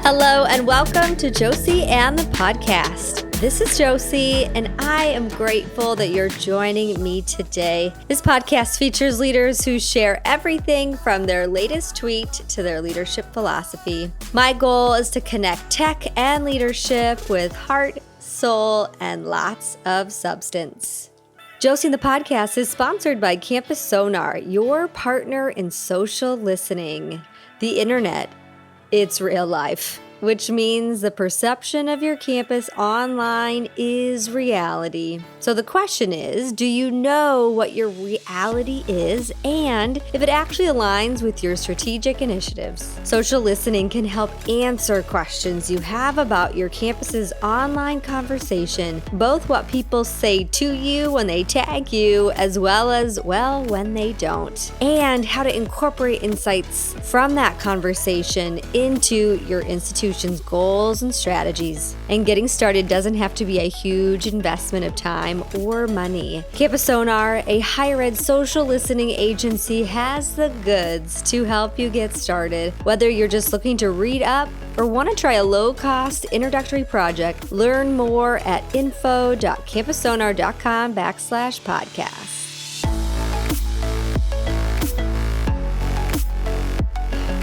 Hello and welcome to Josie and the podcast. This is Josie and I am grateful that you're joining me today. This podcast features leaders who share everything from their latest tweet to their leadership philosophy. My goal is to connect tech and leadership with heart, soul, and lots of substance. Josie and the podcast is sponsored by Campus Sonar, your partner in social listening. The internet. It's real life, which means the perception of your campus online is reality. So the question is, do you know what your reality is and if it actually aligns with your strategic initiatives? Social listening can help answer questions you have about your campus's online conversation, both what people say to you when they tag you, as well as, when they don't, and how to incorporate insights from that conversation into your institution's goals and strategies. And getting started doesn't have to be a huge investment of time or money. Campus Sonar, a higher ed social listening agency, has the goods to help you get started. Whether you're just looking to read up or want to try a low-cost introductory project, learn more at info.campussonar.com/podcast.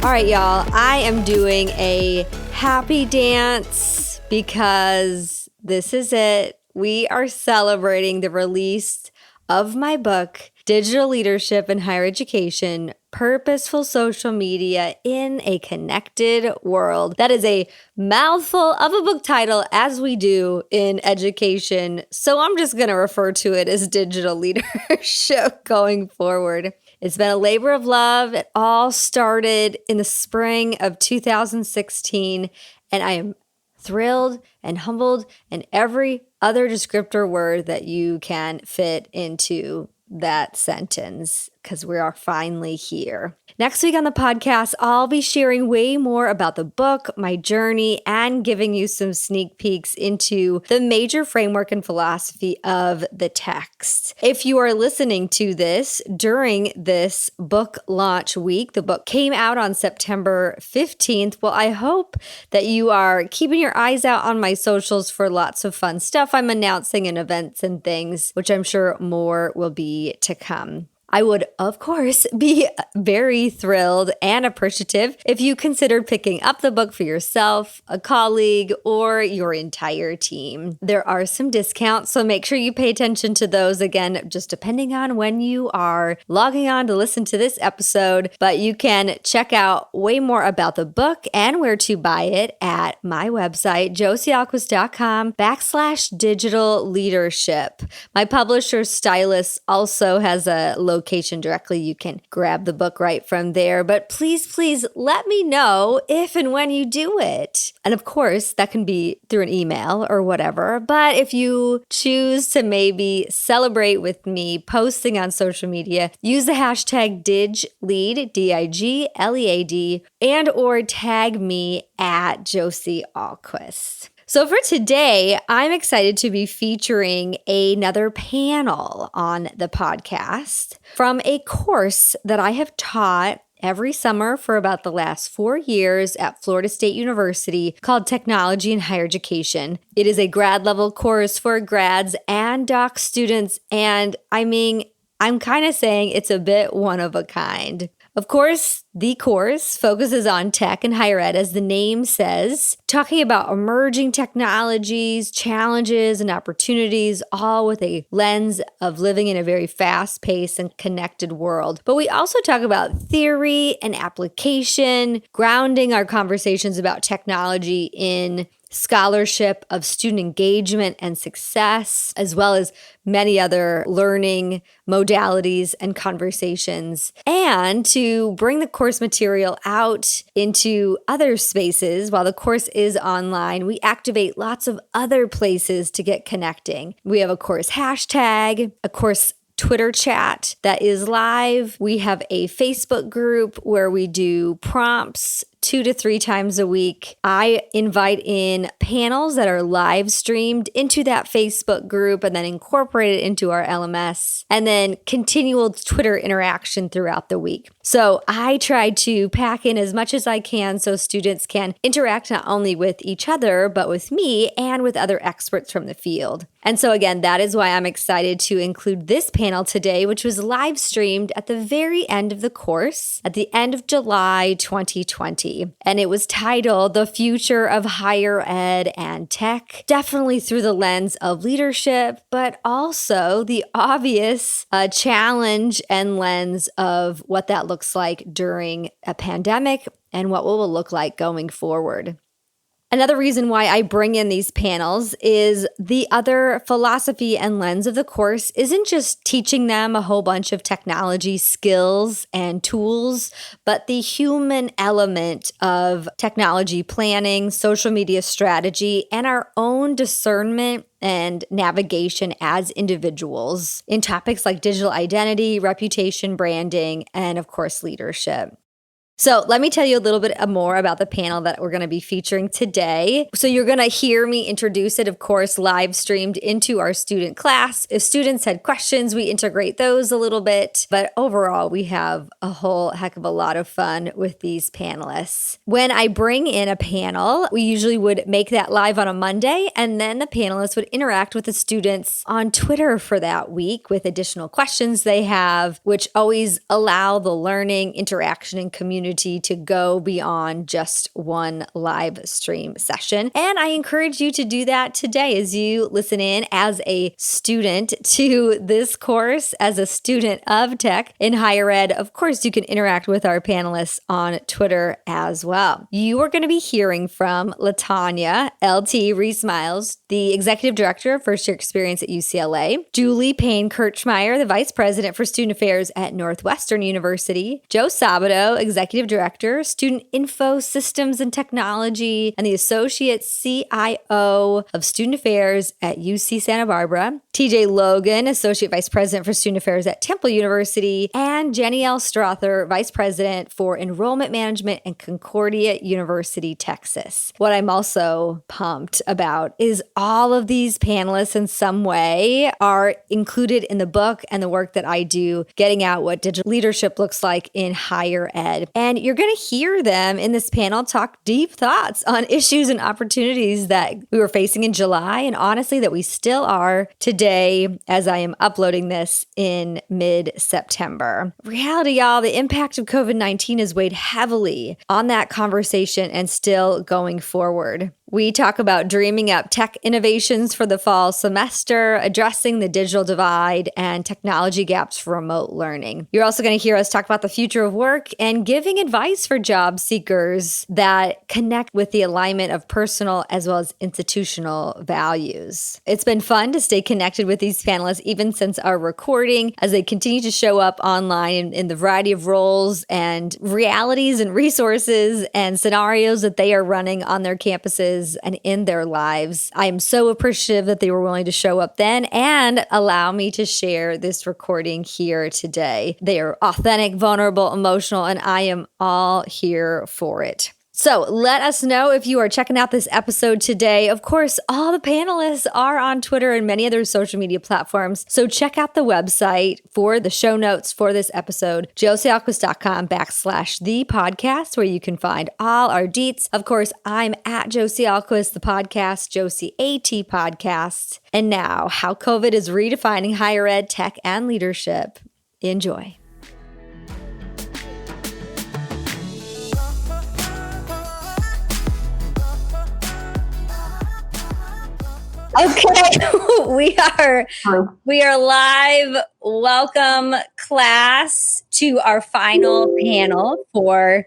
All right, y'all, I am doing a happy dance because this is it. We are celebrating the release of my book, Digital Leadership in Higher Education, Purposeful Social Media in a Connected World. That is a mouthful of a book title, as we do in education. So I'm just going to refer to it as digital leadership going forward. It's been a labor of love. It all started in the spring of 2016, and I am thrilled and humbled and every other descriptor word that you can fit into that sentence, because we are finally here. Next week on the podcast, I'll be sharing way more about the book, my journey, and giving you some sneak peeks into the major framework and philosophy of the text. If you are listening to this during this book launch week, the book came out on September 15th. Well, I hope that you are keeping your eyes out on my socials for lots of fun stuff I'm announcing and events and things, which I'm sure more will be to come. I would, of course, be very thrilled and appreciative if you considered picking up the book for yourself, a colleague, or your entire team. There are some discounts, so make sure you pay attention to those, again, just depending on when you are logging on to listen to this episode. But you can check out way more about the book and where to buy it at my website, josiealquist.com/digital leadership. My publisher, Stylus, also has a location directly. You can grab the book right from there. But please let me know if and when you do it. And of course, that can be through an email or whatever. But if you choose to maybe celebrate with me posting on social media, use the hashtag DigLead, DIGLEAD, and or tag me at Josie Alquist. So for today, I'm excited to be featuring another panel on the podcast from a course that I have taught every summer for about the last 4 years at Florida State University called Technology in Higher Education. It is a grad level course for grads and doc students, and I'm kind of saying it's a bit one of a kind. Of course, the course focuses on tech and higher ed, as the name says, talking about emerging technologies, challenges, and opportunities, all with a lens of living in a very fast-paced and connected world. But we also talk about theory and application, grounding our conversations about technology in scholarship of student engagement and success, as well as many other learning modalities and conversations. And to bring the course material out into other spaces, while the course is online, we activate lots of other places to get connecting. We have a course hashtag, a course Twitter chat that is live. We have a Facebook group where we do prompts 2 to 3 times a week, I invite in panels that are live streamed into that Facebook group and then incorporate it into our LMS, and then continual Twitter interaction throughout the week. So I try to pack in as much as I can so students can interact not only with each other, but with me and with other experts from the field. And so again, that is why I'm excited to include this panel today, which was live streamed at the very end of the course at the end of July 2020. And it was titled The Future of Higher Ed and Tech, definitely through the lens of leadership, but also the obvious challenge and lens of what that looks like during a pandemic and what will look like going forward. Another reason why I bring in these panels is the other philosophy and lens of the course isn't just teaching them a whole bunch of technology skills and tools, but the human element of technology planning, social media strategy, and our own discernment and navigation as individuals in topics like digital identity, reputation, branding, and of course, leadership. So let me tell you a little bit more about the panel that we're going to be featuring today. So you're going to hear me introduce it, of course, live streamed into our student class. If students had questions, we integrate those a little bit. But overall, we have a whole heck of a lot of fun with these panelists. When I bring in a panel, we usually would make that live on a Monday, and then the panelists would interact with the students on Twitter for that week with additional questions they have, which always allow the learning, interaction, and community to go beyond just one live stream session. And I encourage you to do that today as you listen in as a student to this course, as a student of tech in higher ed. Of course, you can interact with our panelists on Twitter as well. You are going to be hearing from LaTanya LT Reese-Miles, the Executive Director of First Year Experience at UCLA, Julie Payne-Kirchmeyer, the Vice President for Student Affairs at Northwestern University, Joe Sabato, Executive Director, Student Info Systems and Technology, and the Associate CIO of Student Affairs at UC Santa Barbara, TJ Logan, Associate Vice President for Student Affairs at Temple University, and Jenny L. Strother, Vice President for Enrollment Management at Concordia University, Texas. What I'm also pumped about is all of these panelists in some way are included in the book and the work that I do, getting out what digital leadership looks like in higher ed. And you're going to hear them in this panel talk deep thoughts on issues and opportunities that we were facing in July, and honestly, that we still are today as I am uploading this in mid-September. Reality, y'all, the impact of COVID-19 has weighed heavily on that conversation and still going forward. We talk about dreaming up tech innovations for the fall semester, addressing the digital divide and technology gaps for remote learning. You're also going to hear us talk about the future of work and giving advice for job seekers that connect with the alignment of personal as well as institutional values. It's been fun to stay connected with these panelists even since our recording as they continue to show up online in the variety of roles and realities and resources and scenarios that they are running on their campuses and in their lives. I am so appreciative that they were willing to show up then and allow me to share this recording here today. They are authentic, vulnerable, emotional, and I am all here for it. So let us know if you are checking out this episode today. Of course, all the panelists are on Twitter and many other social media platforms. So check out the website for the show notes for this episode, josiealquist.com/the podcast, where you can find all our deets. Of course, I'm at Josie Alquist, the podcast, Josie AT Podcast. And now, how COVID is redefining higher ed, tech, and leadership. Enjoy. Okay, we are live. Welcome, class, to our final panel for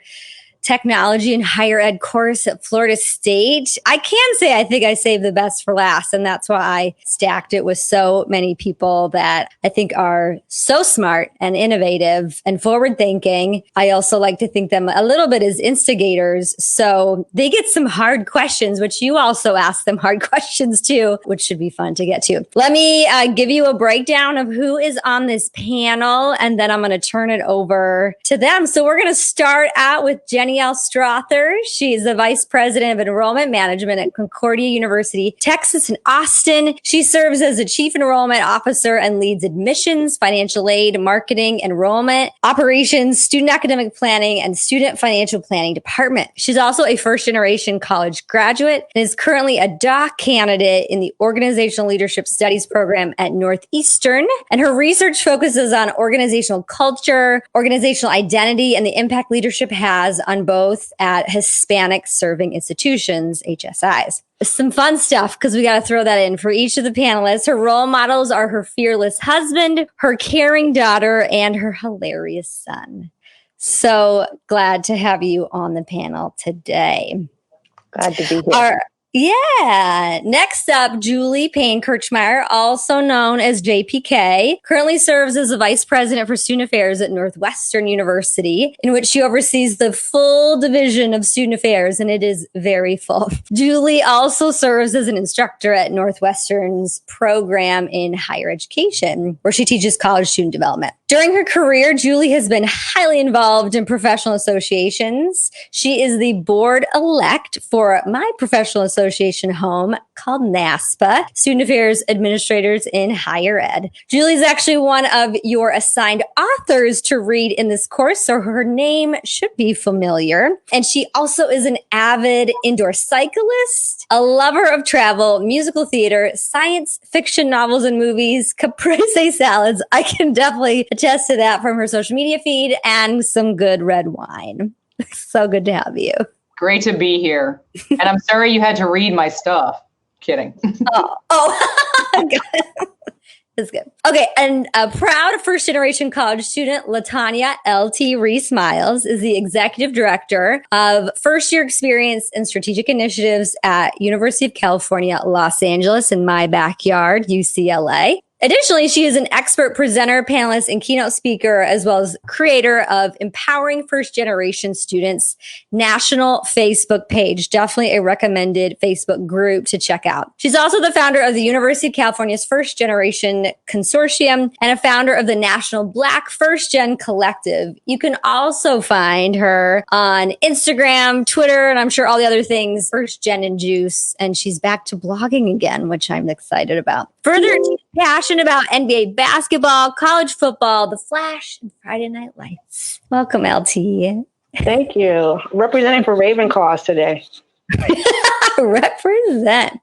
technology and higher ed course at Florida State. I can say I think I saved the best for last, and that's why I stacked it with so many people that I think are so smart and innovative and forward thinking. I also like to think them a little bit as instigators. So they get some hard questions, which you also ask them hard questions too, which should be fun to get to. Let me give you a breakdown of who is on this panel, and then I'm going to turn it over to them. So we're going to start out with Jenny Danielle Strother. She is the Vice President of Enrollment Management at Concordia University, Texas in Austin. She serves as the Chief Enrollment Officer and leads admissions, financial aid, marketing, enrollment, operations, student academic planning, and student financial planning department. She's also a first-generation college graduate and is currently a doc candidate in the Organizational Leadership Studies program at Northeastern. And her research focuses on organizational culture, organizational identity, and the impact leadership has on both at Hispanic serving institutions, HSIs. Some fun stuff, because we got to throw that in for each of the panelists. Her role models are her fearless husband, her caring daughter, and her hilarious son. So glad to have you on the panel today. Glad to be here. Yeah. Next up, Julie Payne-Kirchmeyer, also known as JPK, currently serves as the Vice President for Student Affairs at Northwestern University, in which she oversees the full division of student affairs, and it is very full. Julie also serves as an instructor at Northwestern's program in higher education, where she teaches college student development. During her career, Julie has been highly involved in professional associations. She is the board-elect for my professional association home called NASPA, Student Affairs Administrators in Higher Ed. Julie's actually one of your assigned authors to read in this course, so her name should be familiar. And she also is an avid indoor cyclist, a lover of travel, musical theater, science fiction novels and movies, caprese salads. I can definitely attest to that from her social media feed, and some good red wine. So good to have you. Great to be here. And I'm sorry you had to read my stuff. Kidding. That's good. Okay, and a proud first-generation college student, LaTanya L.T. Reese-Miles, is the Executive Director of First-Year Experience and Strategic Initiatives at University of California, Los Angeles, in my backyard, UCLA. Additionally, she is an expert presenter, panelist, and keynote speaker, as well as creator of Empowering First Generation Students national Facebook page. Definitely a recommended Facebook group to check out. She's also the founder of the University of California's First Generation Consortium and a founder of the National Black First Gen Collective. You can also find her on Instagram, Twitter, and I'm sure all the other things, First Gen and Juice. And she's back to blogging again, which I'm excited about. Further passion about NBA basketball, college football, The Flash, and Friday Night Lights. Welcome, LT. Thank you. Representing for Ravenclaws today. Represent.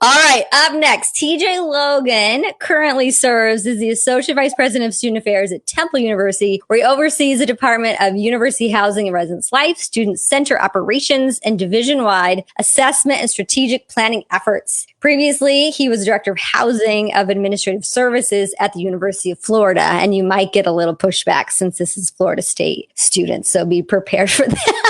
All right, up next, TJ Logan currently serves as the Associate Vice President of Student Affairs at Temple University, where he oversees the Department of University Housing and Residence Life, Student Center Operations, and division-wide assessment and strategic planning efforts. Previously, he was Director of Housing of Administrative Services at the University of Florida, and you might get a little pushback since this is Florida State students, so be prepared for that.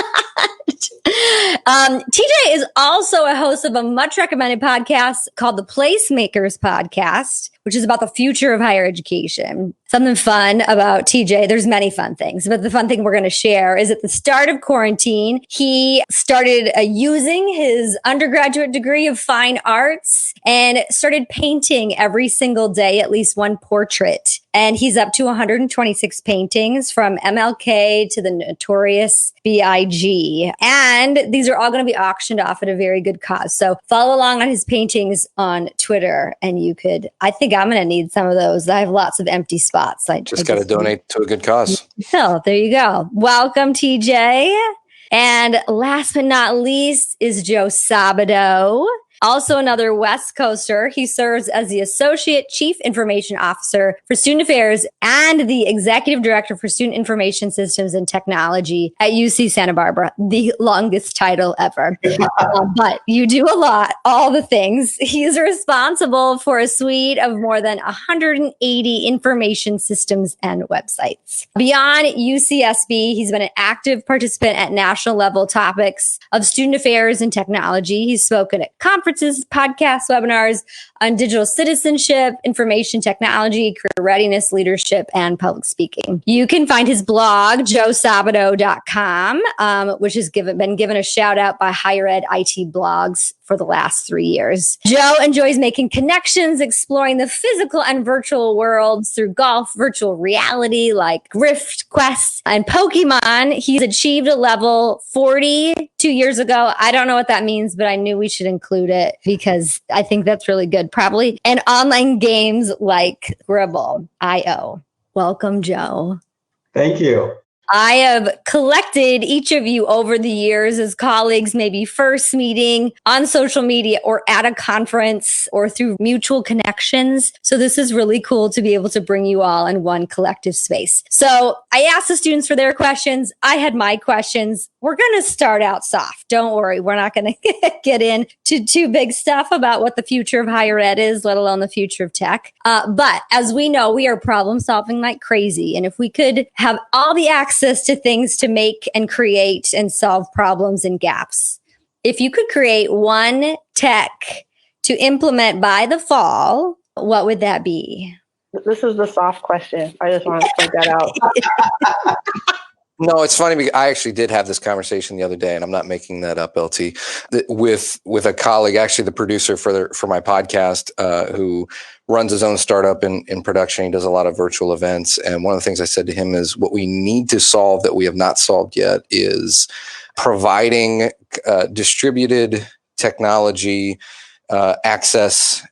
TJ is also a host of a much recommended podcast called the Placemakers Podcast, which is about the future of higher education. Something fun about TJ, there's many fun things, but the fun thing we're going to share is at the start of quarantine, he started using his undergraduate degree of fine arts and started painting every single day, at least one portrait. And he's up to 126 paintings from MLK to the Notorious B.I.G. And these are all going to be auctioned off at a very good cause. So follow along on his paintings on Twitter, and you could, I think I'm going to need some of those. I have lots of empty spots. I just got to donate to a good cause. So there you go. Welcome, TJ. And last but not least is Joe Sabato. Also another West Coaster. He serves as the Associate Chief Information Officer for Student Affairs and the Executive Director for Student Information Systems and Technology at UC Santa Barbara, the longest title ever. But you do a lot, all the things. He's responsible for a suite of more than 180 information systems and websites. Beyond UCSB, he's been an active participant at national level topics of student affairs and technology. He's spoken at conferences, podcasts, webinars on digital citizenship, information technology, career readiness, leadership, and public speaking. You can find his blog, joesabato.com, which has been given a shout out by Higher Ed IT Blogs for the last 3 years. Joe enjoys making connections, exploring the physical and virtual worlds through golf, virtual reality like Rift, Quest, and Pokemon. He's achieved a level 40 2 years ago. I don't know what that means, but I knew we should include it because I think that's really good. Probably. And online games like Gribble.io. Welcome, Joe. Thank you. I have collected each of you over the years as colleagues, maybe first meeting on social media or at a conference or through mutual connections. So this is really cool to be able to bring you all in one collective space. So I asked the students for their questions. I had my questions. We're going to start out soft. Don't worry. We're not going to get into too big stuff about what the future of higher ed is, let alone the future of tech. But as we know, we are problem solving like crazy. And if we could have all the access to things to make and create and solve problems and gaps. If you could create one tech to implement by the fall, what would that be? This is the soft question. I just want to point that out. No, it's funny because I actually did have this conversation the other day, and I'm not making that up, LT, with a colleague, actually the producer for my podcast, who runs his own startup in production. He does a lot of virtual events. And one of the things I said to him is what we need to solve that we have not solved yet is providing distributed technology access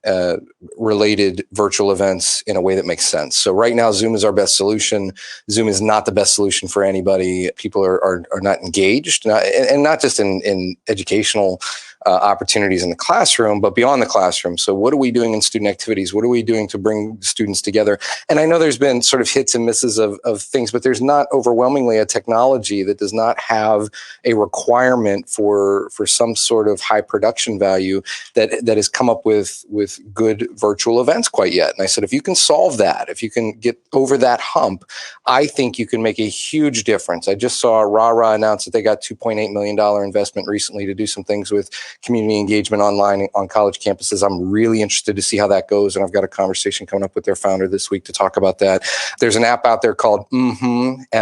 related virtual events in a way that makes sense. So right now, Zoom is our best solution. Zoom is not the best solution for anybody. People are not engaged, and not just in educational opportunities in the classroom, but beyond the classroom. So what are we doing in student activities? What are we doing to bring students together? And I know there's been sort of hits and misses of things, but there's not overwhelmingly a technology that does not have a requirement for some sort of high production value that has come up with good virtual events quite yet. And I said, if you can solve that, if you can get over that hump, I think you can make a huge difference. I just saw RARA announce that they got $2.8 million investment recently to do some things with community engagement online on college campuses. I'm really interested to see how that goes. And I've got a conversation coming up with their founder this week to talk about that. There's an app out there called MMHMM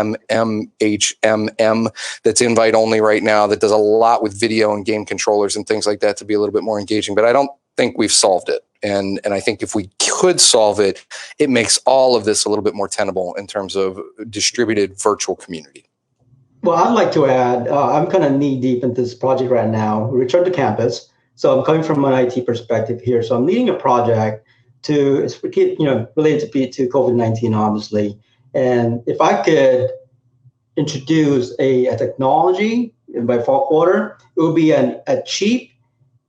that's invite only right now that does a lot with video and game controllers and things like that to be a little bit more engaging. But I don't think we've solved it. And I think if we could solve it, it makes all of this a little bit more tenable in terms of distributed virtual community. Well, I'd like to add, I'm kind of knee deep into this project right now, Return to Campus. So I'm coming from an IT perspective here. So I'm leading a project it's related to COVID-19, obviously. And if I could introduce a technology by fall quarter, it would be a cheap,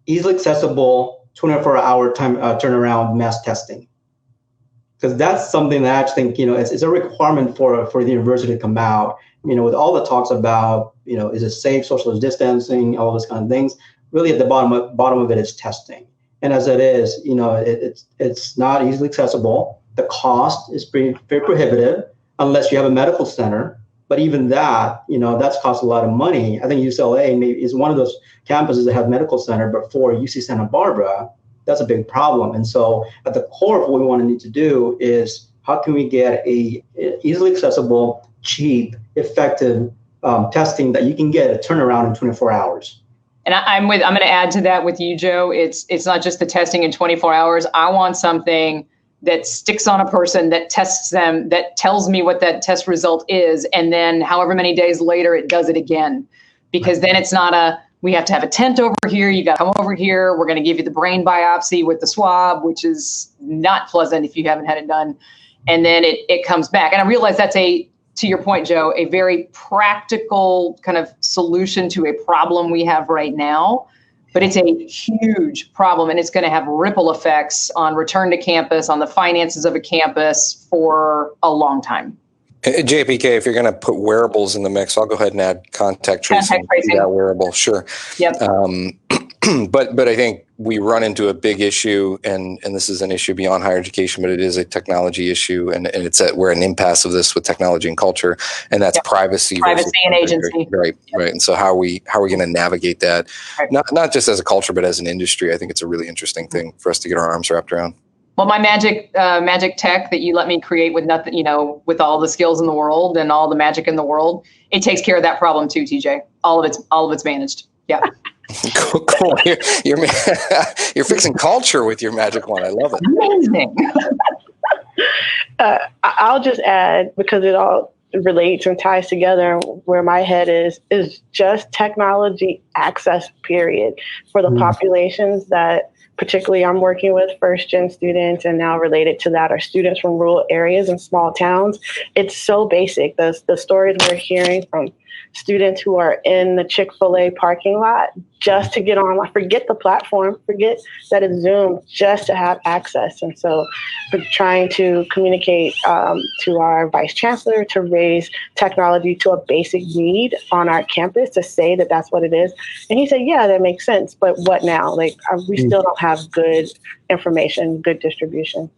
easily accessible 24-hour time turnaround mass testing. Because that's something that I think, is a requirement for the university to come out, with all the talks about, is it safe, social distancing, all those kind of things. Really at the bottom of it is testing. And as it is, it's not easily accessible. The cost is very prohibitive unless you have a medical center. But even that, that's cost a lot of money. I think UCLA maybe is one of those campuses that have medical center, but for UC Santa Barbara, that's a big problem. And so at the core of what we want to need to do is how can we get a easily accessible, cheap, effective testing that you can get a turnaround in 24 hours. And I'm going to add to that with you, Joe. It's not just the testing in 24 hours. I want something that sticks on a person, that tests them, that tells me what that test result is. And then however many days later, it does it again. Because then it's not we have to have a tent over here. You got to come over here. We're going to give you the brain biopsy with the swab, which is not pleasant if you haven't had it done. And then it comes back. And I realize that's to your point, Joe, a very practical kind of solution to a problem we have right now. But it's a huge problem, and it's going to have ripple effects on return to campus, on the finances of a campus for a long time. JPK, if you're going to put wearables in the mix, I'll go ahead and add contact tracing. That wearable, sure. Yep. But I think we run into a big issue, and this is an issue beyond higher education, but it is a technology issue, and we're at an impasse of this with technology and culture, and that's privacy and agency. Right. And so how are we going to navigate that? Right. Not just as a culture, but as an industry. I think it's a really interesting thing for us to get our arms wrapped around. Well, my magic tech that you let me create with nothing, with all the skills in the world and all the magic in the world, it takes care of that problem too, TJ. All of it's managed. Yeah. Cool. You're fixing culture with your magic wand. I love it. Amazing. I'll just add, because it all relates and ties together, where my head is just technology access, period, for the populations that particularly I'm working with, first gen students, and now related to that are students from rural areas and small towns. It's so basic. The stories we're hearing from students who are in the Chick-fil-A parking lot just to get online, forget the platform, forget that it's Zoom, just to have access. And so we're trying to communicate to our vice chancellor to raise technology to a basic need on our campus, to say that that's what it is. And he said, yeah, that makes sense. But what now? Like, we still don't have good information, good distribution.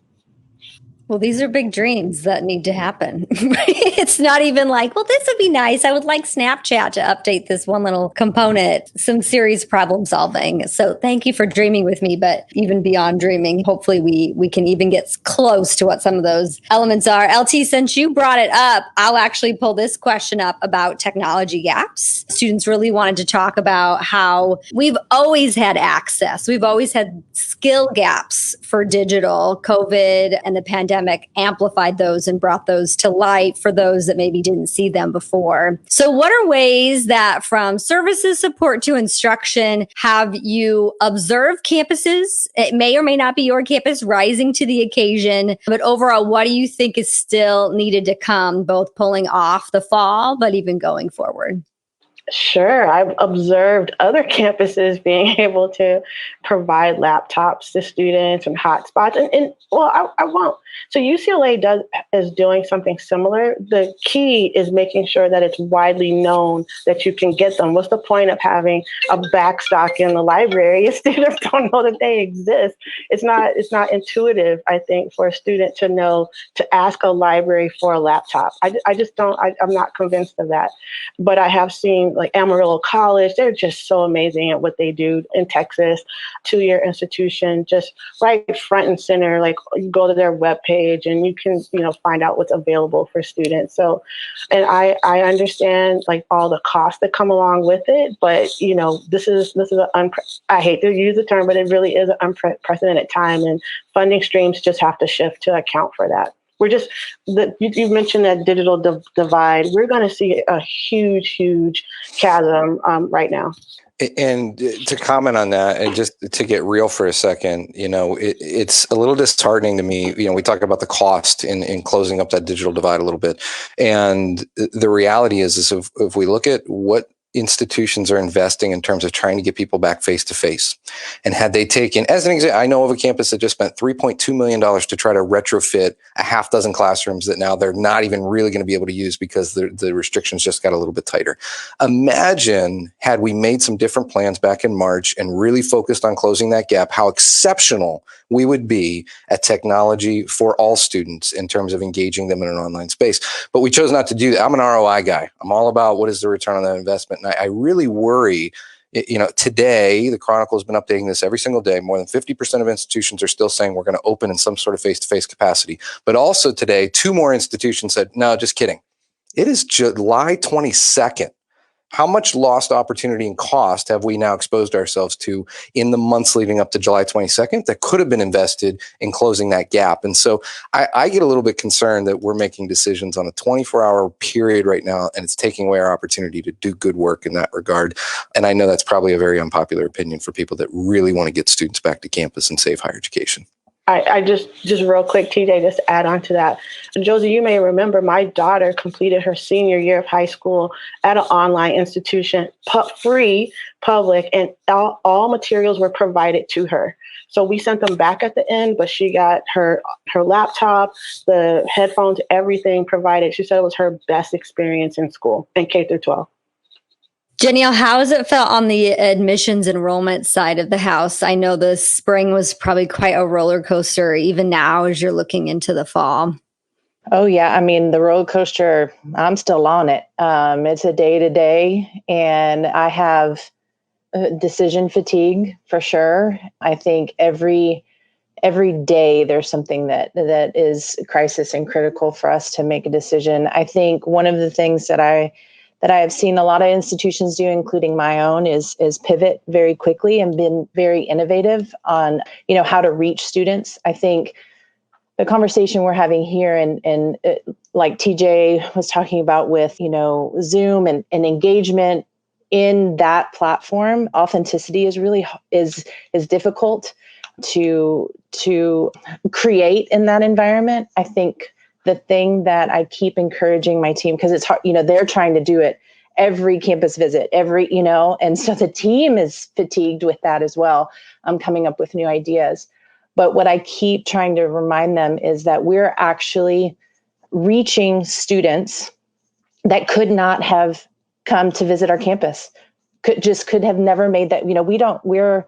Well, these are big dreams that need to happen. It's not even like, well, this would be nice. I would like Snapchat to update this one little component, some serious problem solving. So thank you for dreaming with me, but even beyond dreaming, hopefully we can even get close to what some of those elements are. LT, since you brought it up, I'll actually pull this question up about technology gaps. Students really wanted to talk about how we've always had access. We've always had skill gaps for digital. COVID and the pandemic amplified those and brought those to light for those that maybe didn't see them before. So what are ways that, from services support to instruction, have you observed campuses? It may or may not be your campus rising to the occasion, but overall, what do you think is still needed to come, both pulling off the fall, but even going forward? Sure. I've observed other campuses being able to provide laptops to students and hotspots. And I won't. So UCLA is doing something similar. The key is making sure that it's widely known that you can get them. What's the point of having a backstock in the library if students don't know that they exist? It's not intuitive, I think, for a student to know to ask a library for a laptop. I just don't. I'm not convinced of that. But I have seen, like, Amarillo College, they're just so amazing at what they do in Texas. 2-year institution, just right front and center. Like, you go to their webpage and you can, find out what's available for students. So, and I understand, like, all the costs that come along with it, but this is I hate to use the term, but it really is an unprecedented time, and funding streams just have to shift to account for that. You mentioned that digital divide. We're going to see a huge chasm right now. And to comment on that, and just to get real for a second, it's a little disheartening to me. We talk about the cost in closing up that digital divide a little bit. And the reality is if we look at what institutions are investing in terms of trying to get people back face to face. And had they taken, as an example, I know of a campus that just spent $3.2 million to try to retrofit a half dozen classrooms that now they're not even really going to be able to use because the restrictions just got a little bit tighter. Imagine had we made some different plans back in March and really focused on closing that gap, how exceptional we would be at technology for all students in terms of engaging them in an online space. But we chose not to do that. I'm an ROI guy. I'm all about what is the return on that investment. And I really worry, today, the Chronicle has been updating this every single day. More than 50% of institutions are still saying we're going to open in some sort of face-to-face capacity. But also today, 2 more institutions said, no, just kidding. It is July 22nd. How much lost opportunity and cost have we now exposed ourselves to in the months leading up to July 22nd that could have been invested in closing that gap? And so I get a little bit concerned that we're making decisions on a 24-hour period right now, and it's taking away our opportunity to do good work in that regard. And I know that's probably a very unpopular opinion for people that really want to get students back to campus and save higher education. I just real quick, TJ, just to add on to that. Josie, you may remember my daughter completed her senior year of high school at an online institution, free, public, and all materials were provided to her. So we sent them back at the end, but she got her laptop, the headphones, everything provided. She said it was her best experience in school in K through 12. Danielle, how has it felt on the admissions enrollment side of the house? I know the spring was probably quite a roller coaster, even now as you're looking into the fall. Oh, yeah. I mean, the roller coaster, I'm still on it. It's a day to day, and I have decision fatigue for sure. I think every day there's something that is crisis and critical for us to make a decision. I think one of the things that that I have seen a lot of institutions do, including my own, is pivot very quickly and been very innovative on, how to reach students. I think the conversation we're having here and like TJ was talking about with, Zoom and engagement in that platform, authenticity is really is difficult to create in that environment. I think the thing that I keep encouraging my team, because it's hard, they're trying to do it every campus visit, and so the team is fatigued with that as well. I'm coming up with new ideas. But what I keep trying to remind them is that we're actually reaching students that could not have come to visit our campus, could have never made that. We're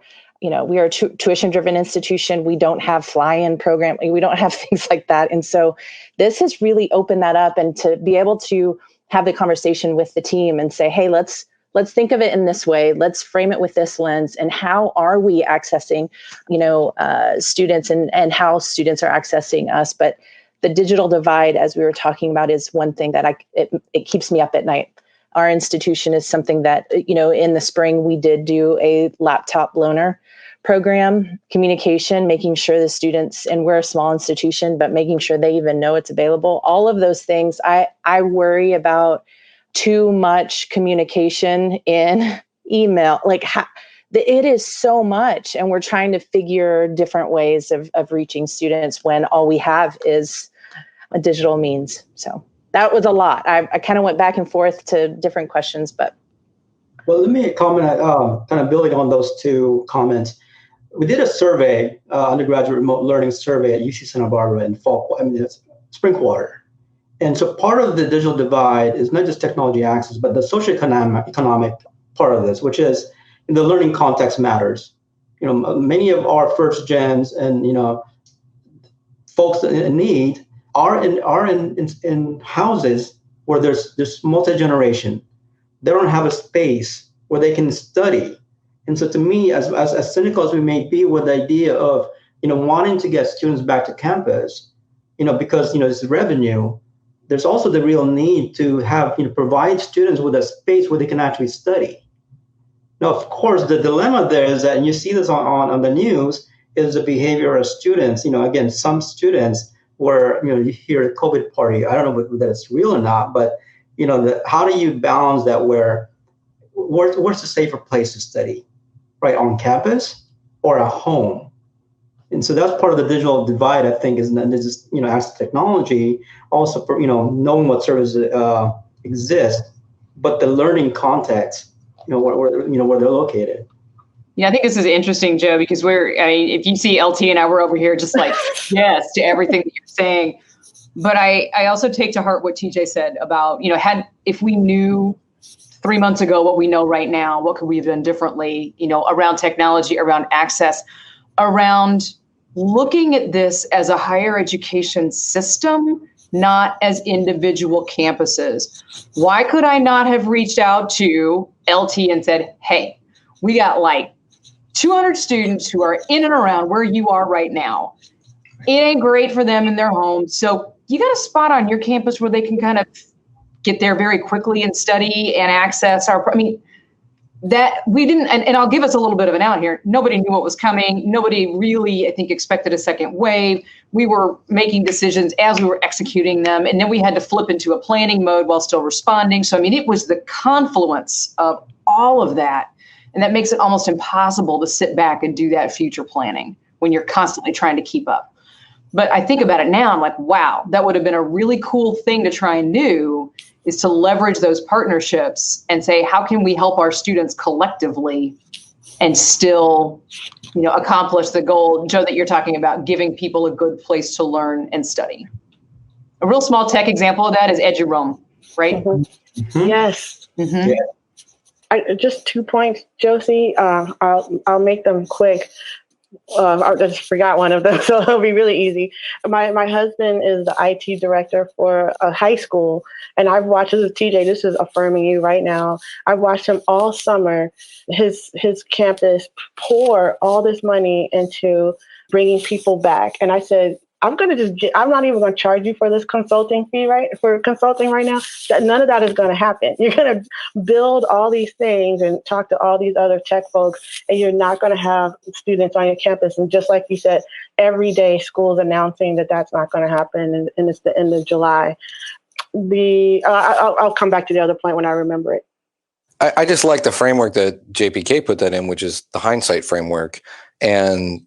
a tuition-driven institution. We don't have fly-in program. We don't have things like that. And so this has really opened that up, and to be able to have the conversation with the team and say, hey, let's think of it in this way. Let's frame it with this lens. And how are we accessing, students and how students are accessing us? But the digital divide, as we were talking about, is one thing that it keeps me up at night. Our institution is something that, in the spring, we did do a laptop loaner program, communication, making sure the students, and we're a small institution, but making sure they even know it's available. All of those things, I worry about too much communication in email. It is so much, and we're trying to figure different ways of reaching students when all we have is a digital means. So that was a lot. I kind of went back and forth to different questions, but. Well, let me comment, kind of building on those two comments. We did a survey, undergraduate remote learning survey at UC Santa Barbara in spring quarter. And so part of the digital divide is not just technology access, but the socioeconomic part of this, which is in the learning context matters. Many of our first gens and, folks in need are in houses where there's multi-generation. They don't have a space where they can study. And so to me, as cynical as we may be with the idea of, wanting to get students back to campus, because, it's revenue, there's also the real need to have, provide students with a space where they can actually study. Now, of course, the dilemma there is that, and you see this on the news, is the behavior of students. Again, some students where, you hear a COVID party. I don't know whether it's real or not, but, how do you balance that where's the safer place to study, right? On campus or at home? And so that's part of the digital divide, I think, is not just, as technology, also, knowing what services exist, but the learning context, where they're located. Yeah, I think this is interesting, Joe, because if you see LT and I, we're over here just like, yes, to everything that you're saying. But I also take to heart what TJ said about, if we knew 3 months ago what we know right now, what could we have done differently, around technology, around access, around looking at this as a higher education system, not as individual campuses. Why could I not have reached out to LT and said, hey, we got 200 students who are in and around where you are right now. It ain't great for them in their homes. So you got a spot on your campus where they can kind of get there very quickly and study and access that we didn't, and I'll give us a little bit of an out here. Nobody knew what was coming. Nobody really, I think, expected a second wave. We were making decisions as we were executing them. And then we had to flip into a planning mode while still responding. So, it was the confluence of all of that. And that makes it almost impossible to sit back and do that future planning when you're constantly trying to keep up. But I think about it now, I'm like, wow, that would have been a really cool thing to try and do, is to leverage those partnerships and say, how can we help our students collectively and still, accomplish the goal, Joe, that you're talking about, giving people a good place to learn and study. A real small tech example of that is EduRoam, right? Mm-hmm. Mm-hmm. Yes. Mm-hmm. Yeah. Just 2 points, Josie. I'll make them quick. I just forgot one of them, so it'll be really easy. My husband is the IT director for a high school, and I've watched, this is TJ, this is affirming you right now. I've watched him all summer, his campus pour all this money into bringing people back. And I said, I'm not even going to charge you for this consulting fee, right? For consulting right now, none of that is going to happen. You're going to build all these things and talk to all these other tech folks, and you're not going to have students on your campus. And just like you said, every day school's announcing that that's not going to happen, and it's the end of July. I'll come back to the other point when I remember it. I just like the framework that JPK put that in, which is the hindsight framework. And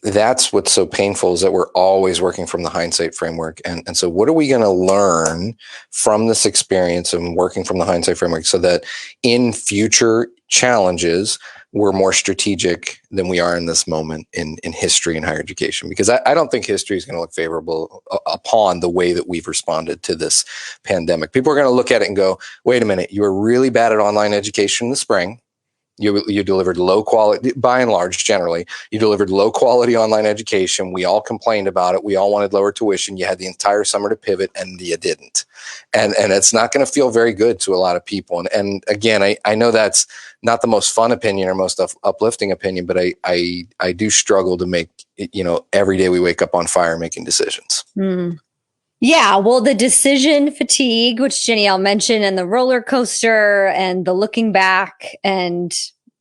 that's what's so painful, is that we're always working from the hindsight framework. And so what are we going to learn from this experience and working from the hindsight framework so that in future challenges, we're more strategic than we are in this moment in history and higher education? Because I don't think history is going to look favorable upon the way that we've responded to this pandemic. People are going to look at it and go, wait a minute, you were really bad at online education in the spring. You delivered low quality, by and large, generally, you delivered low quality online education. We all complained about it. We all wanted lower tuition. You had the entire summer to pivot and you didn't. And it's not going to feel very good to a lot of people. And again, I know that's not the most fun opinion or most uplifting opinion, but I do struggle to make, every day we wake up on fire making decisions. Mm. Yeah, well, the decision fatigue, which Jenny-Elle mentioned, and the roller coaster and the looking back and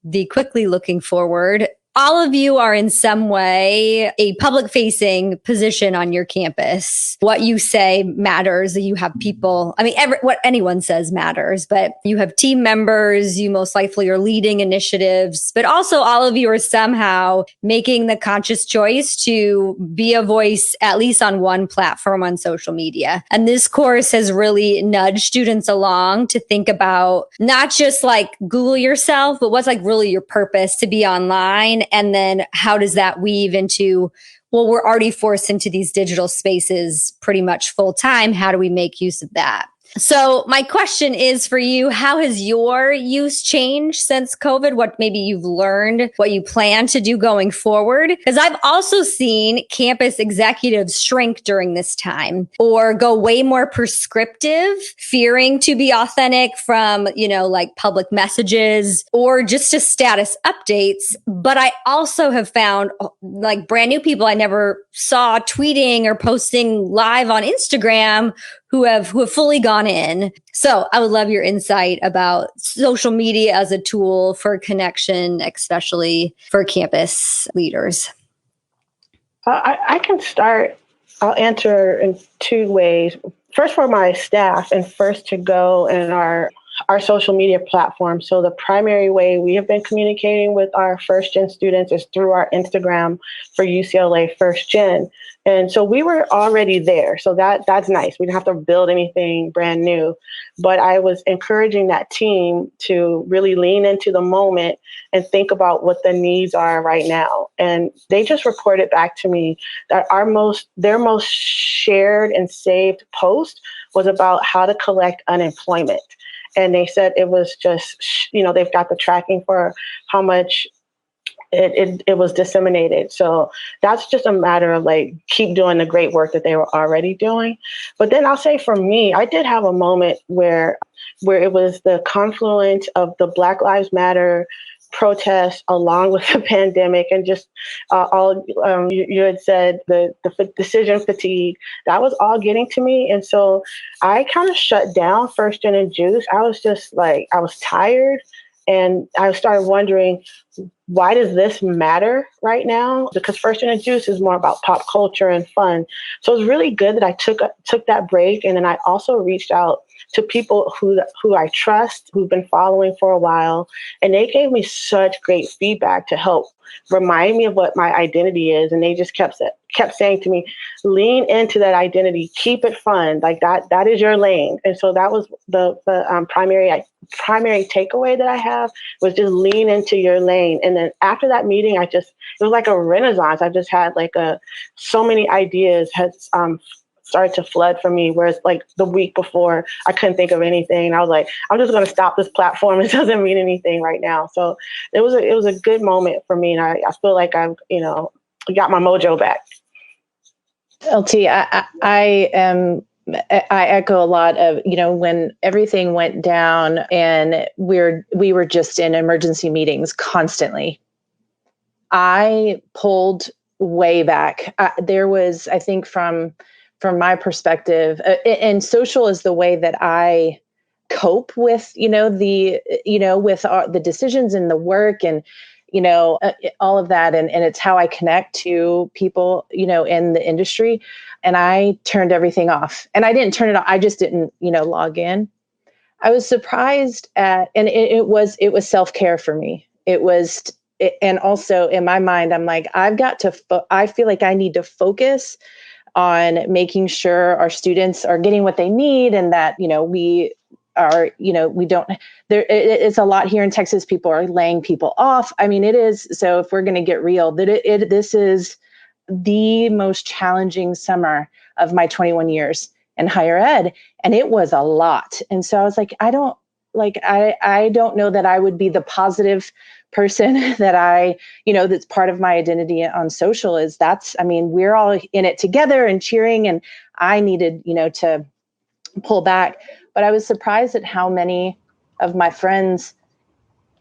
the quickly looking forward, all of you are in some way a public facing position on your campus. What you say matters. You have people, what anyone says matters, but you have team members. You most likely are leading initiatives, but also all of you are somehow making the conscious choice to be a voice, at least on one platform on social media. And this course has really nudged students along to think about not just like Google yourself, but what's like really your purpose to be online. And then how does that weave into, well, we're already forced into these digital spaces pretty much full time. How do we make use of that? So my question is for you, how has your use changed since COVID? What maybe you've learned, what you plan to do going forward? Because I've also seen campus executives shrink during this time or go way more prescriptive, fearing to be authentic from, like public messages or just to status updates. But I also have found like brand new people I never saw tweeting or posting live on Instagram who have fully gone in. So I would love your insight about social media as a tool for connection, especially for campus leaders. I can start. I'll answer in two ways. First, for my staff, and first to go in our social media platform. So the primary way we have been communicating with our first gen students is through our Instagram for UCLA First Gen. And so we were already there. So that's nice. We didn't have to build anything brand new. But I was encouraging that team to really lean into the moment and think about what the needs are right now. And they just reported back to me that their most shared and saved post was about how to collect unemployment. And they said it was just, they've got the tracking for how much it was disseminated. So that's just a matter of like, keep doing the great work that they were already doing. But then I'll say for me, I did have a moment where it was the confluence of the Black Lives Matter protests along with the pandemic and just you had said the decision fatigue, that was all getting to me. And so I kind of shut down First Gen and Juice. I was just like, I was tired. And I started wondering, why does this matter right now? Because First Gen and Juice is more about pop culture and fun. So it was really good that I took that break. And then I also reached out to people who I trust, who've been following for a while. And they gave me such great feedback to help remind me of what my identity is. And they just kept saying to me, lean into that identity, keep it fun. Like that is your lane. And so that was the primary takeaway that I have, was just lean into your lane. And then after that meeting, it was like a renaissance. I just had so many ideas had started to flood for me, whereas like the week before I couldn't think of anything. I was like, I'm just going to stop this platform. It doesn't mean anything right now. So it was a good moment for me. And I feel like I've, got my mojo back. LT, I echo a lot of, when everything went down and we were just in emergency meetings constantly. I pulled way back. There was, I think from my perspective, and social is the way that I cope with, with the decisions and the work and, all of that. And it's how I connect to people, in the industry. And I turned everything off, and I didn't turn it off. I just didn't, log in. I was surprised at, and it was self-care for me. And also in my mind, I'm like, I feel like I need to focus on making sure our students are getting what they need, and that, we are, we don't, it's a lot here in Texas. People are laying people off. I mean, it is. So if we're going to get real, this is the most challenging summer of my 21 years in higher ed. And it was a lot. And so I was like, I don't know that I would be the positive person that that's part of my identity on social we're all in it together and cheering. And I needed, to pull back. But I was surprised at how many of my friends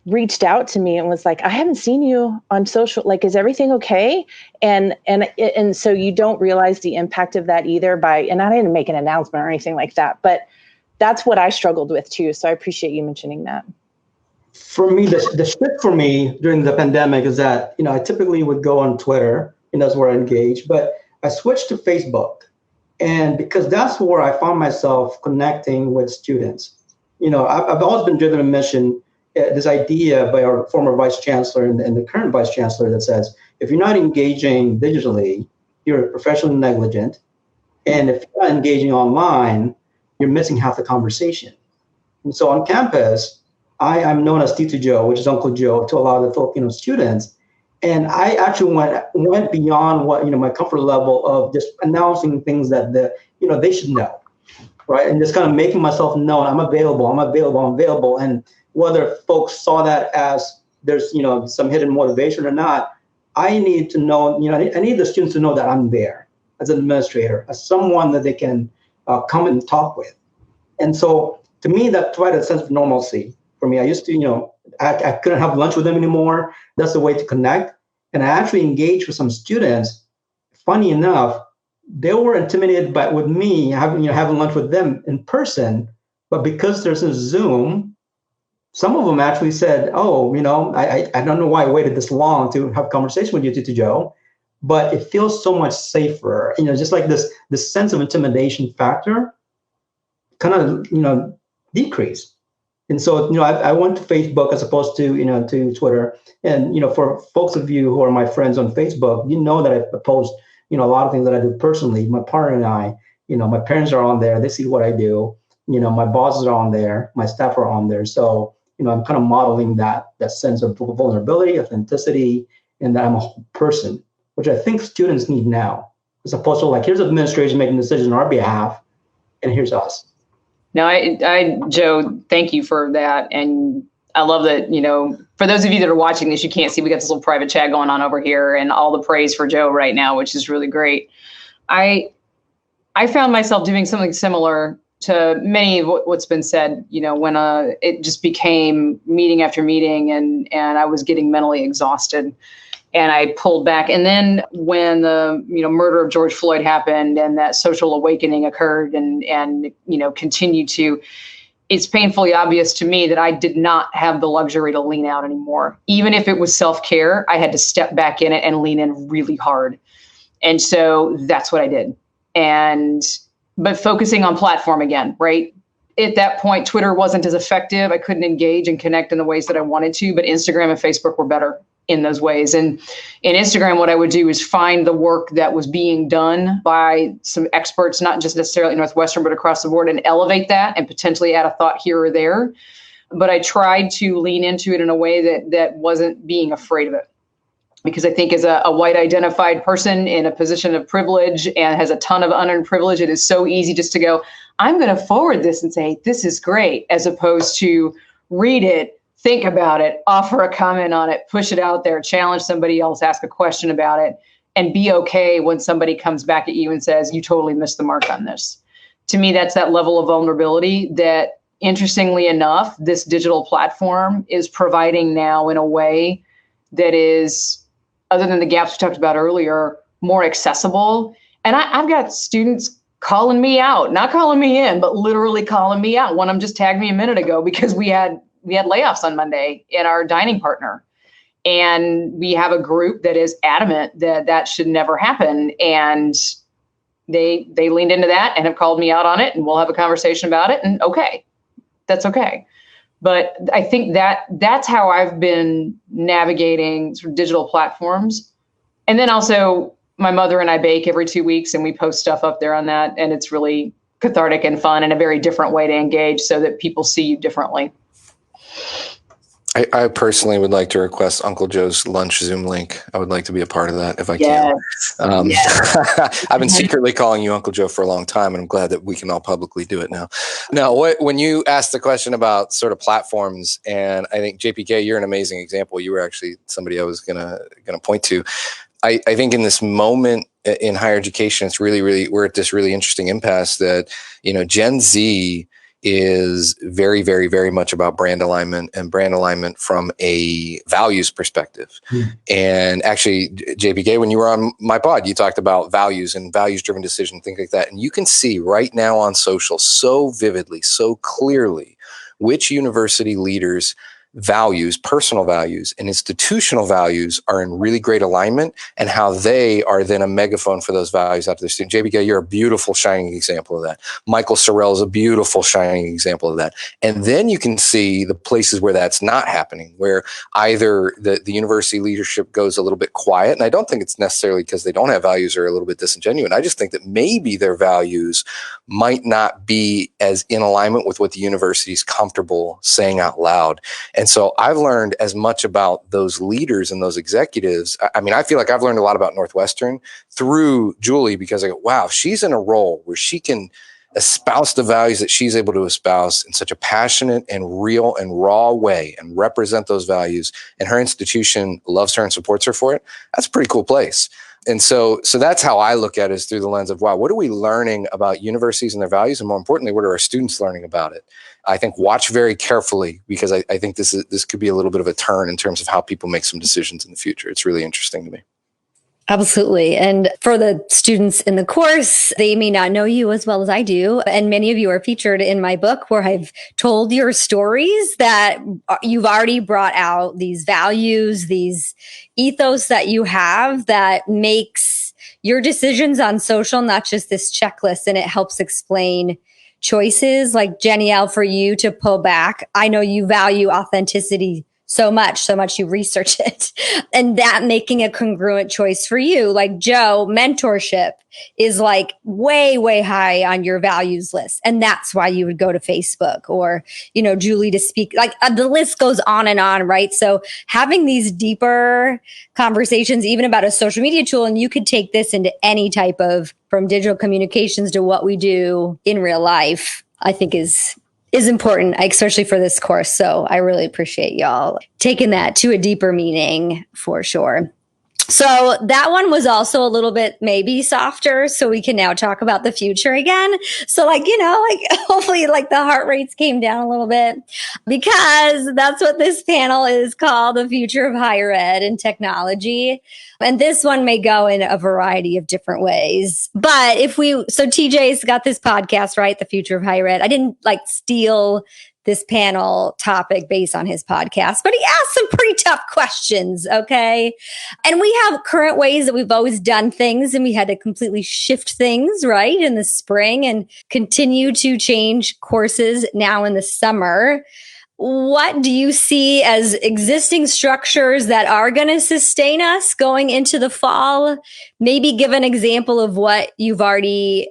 reached out to me and was like, I haven't seen you on social. Like, is everything okay? And so you don't realize the impact of that either and I didn't make an announcement or anything like that, but that's what I struggled with too. So I appreciate you mentioning that. For me, the shift for me during the pandemic is that, I typically would go on Twitter, and that's where I engage, but I switched to Facebook. And because that's where I found myself connecting with students. I've always been driven a mission, this idea by our former vice chancellor and the current vice chancellor that says, if you're not engaging digitally, you're professionally negligent. And if you're not engaging online, you're missing half the conversation. And so on campus, I'm known as Tito Joe, which is Uncle Joe, to a lot of the Filipino students. And I actually went beyond what, my comfort level of just announcing things that they should know, right? And just kind of making myself known. I'm available. And whether folks saw that as there's, some hidden motivation or not, I need to know, I need the students to know that I'm there as an administrator, as someone that they can come and talk with. And so to me, that provided a sense of normalcy for me. I used to, I couldn't have lunch with them anymore. That's the way to connect. And I actually engaged with some students. Funny enough, they were intimidated with me having lunch with them in person. But because there's a Zoom, some of them actually said, oh, I don't know why I waited this long to have a conversation with you, Tito Joe, but it feels so much safer. Just like this sense of intimidation factor kind of, decreased. And so, I went to Facebook as opposed to, to Twitter. And, for folks of you who are my friends on Facebook, that I post, a lot of things that I do personally. My partner and I, my parents are on there. They see what I do. My bosses are on there. My staff are on there. So, I'm kind of modeling that sense of vulnerability, authenticity, and that I'm a whole person, which I think students need now, as opposed to here's administration making decisions on our behalf, and here's us. No, I, Joe, thank you for that. And I love that, for those of you that are watching this, you can't see, we got this little private chat going on over here, and all the praise for Joe right now, which is really great. I found myself doing something similar to many of what's been said, when it just became meeting after meeting, and I was getting mentally exhausted. And I pulled back. And then when the murder of George Floyd happened and that social awakening occurred and continued to, it's painfully obvious to me that I did not have the luxury to lean out anymore. Even if it was self-care, I had to step back in it and lean in really hard. And so that's what I did. But focusing on platform again, right? At that point, Twitter wasn't as effective. I couldn't engage and connect in the ways that I wanted to, but Instagram and Facebook were better in those ways. And in Instagram, what I would do is find the work that was being done by some experts, not just necessarily Northwestern, but across the board, and elevate that and potentially add a thought here or there. But I tried to lean into it in a way that wasn't being afraid of it. Because I think as a white identified person in a position of privilege and has a ton of unearned privilege, it is so easy just to go, I'm going to forward this and say, this is great, as opposed to read it, think about it, offer a comment on it, push it out there, challenge somebody else, ask a question about it, and be okay when somebody comes back at you and says, you totally missed the mark on this. To me, that's that level of vulnerability that, interestingly enough, this digital platform is providing now in a way that is other than the gaps we talked about earlier, more accessible. And I've got students calling me out, not calling me in, but literally calling me out. One of them just tagged me a minute ago because we had layoffs on Monday in our dining partner. And we have a group that is adamant that should never happen. And they leaned into that and have called me out on it, and we'll have a conversation about it. And okay, that's okay. But I think that's how I've been navigating sort of digital platforms. And then also my mother and I bake every 2 weeks, and we post stuff up there on that. And it's really cathartic and fun and a very different way to engage so that people see you differently. I personally would like to request Uncle Joe's lunch Zoom link. I would like to be a part of that if I can. Yes. I've been secretly calling you Uncle Joe for a long time, and I'm glad that we can all publicly do it now. Now, when you asked the question about sort of platforms, and I think JPK, you're an amazing example. You were actually somebody I was gonna point to. I think in this moment in higher education, it's really we're at this really interesting impasse that, Gen Z is very, very, very much about brand alignment, and brand alignment from a values perspective. And actually, JPK, when you were on my pod, you talked about values and values-driven decision, things like that. And you can see right now on social so vividly, so clearly, which university leaders' values, personal values, and institutional values are in really great alignment, and how they are then a megaphone for those values out to their students. JBK, you're a beautiful, shining example of that. Michael Sorrell is a beautiful, shining example of that. And then you can see the places where that's not happening, where either the university leadership goes a little bit quiet, and I don't think it's necessarily because they don't have values or a little bit disingenuous. I just think that maybe their values might not be as in alignment with what the university is comfortable saying out loud. And so I've learned as much about those leaders and those executives. I mean, I feel like I've learned a lot about Northwestern through Julie, because I go, wow, she's in a role where she can espouse the values that she's able to espouse in such a passionate and real and raw way, and represent those values. And her institution loves her and supports her for it. That's a pretty cool place. And so that's how I look at it, is through the lens of, wow, what are we learning about universities and their values? And more importantly, what are our students learning about it? I think watch very carefully, because I think this could be a little bit of a turn in terms of how people make some decisions in the future. It's really interesting to me. Absolutely. And for the students in the course, they may not know you as well as I do. And many of you are featured in my book, where I've told your stories that you've already brought out these values, these ethos that you have that makes your decisions on social not just this checklist, and it helps explain choices. Like Jenielle, for you to pull back, I know you value authenticity so much you research it, and that making a congruent choice for you. Like Joe, mentorship is like way, way high on your values list. And that's why you would go to Facebook, or, Julie to speak, like the list goes on and on, right? So having these deeper conversations, even about a social media tool, and you could take this into any type of, from digital communications to what we do in real life, I think is important, especially for this course. So I really appreciate y'all taking that to a deeper meaning for sure. So that one was also a little bit maybe softer. So we can now talk about the future again. So hopefully the heart rates came down a little bit, because that's what this panel is called, the future of higher ed and technology. And this one may go in a variety of different ways. But so TJ's got this podcast, right? The future of higher ed. I didn't steal this panel topic based on his podcast, but he asked some pretty tough questions. Okay. And we have current ways that we've always done things, and we had to completely shift things, right, in the spring, and continue to change courses now in the summer. What do you see as existing structures that are going to sustain us going into the fall? Maybe give an example of what you already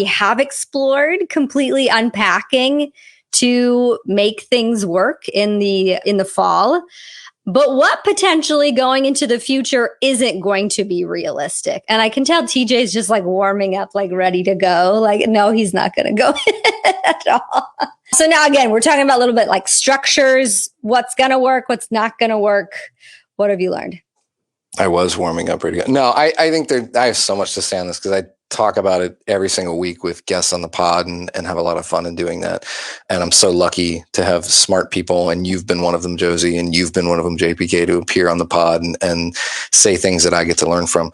have explored, completely unpacking to make things work in the fall. But what potentially going into the future isn't going to be realistic? And I can tell TJ is just warming up, ready to go. No, he's not going to go at all. So now again, we're talking about a little bit structures, what's going to work, what's not going to work. What have you learned? I was warming up ready to go. No, I think I have so much to say on this, because talk about it every single week with guests on the pod and have a lot of fun in doing that. And I'm so lucky to have smart people, and you've been one of them, Josie, and you've been one of them, JPK, to appear on the pod and say things that I get to learn from.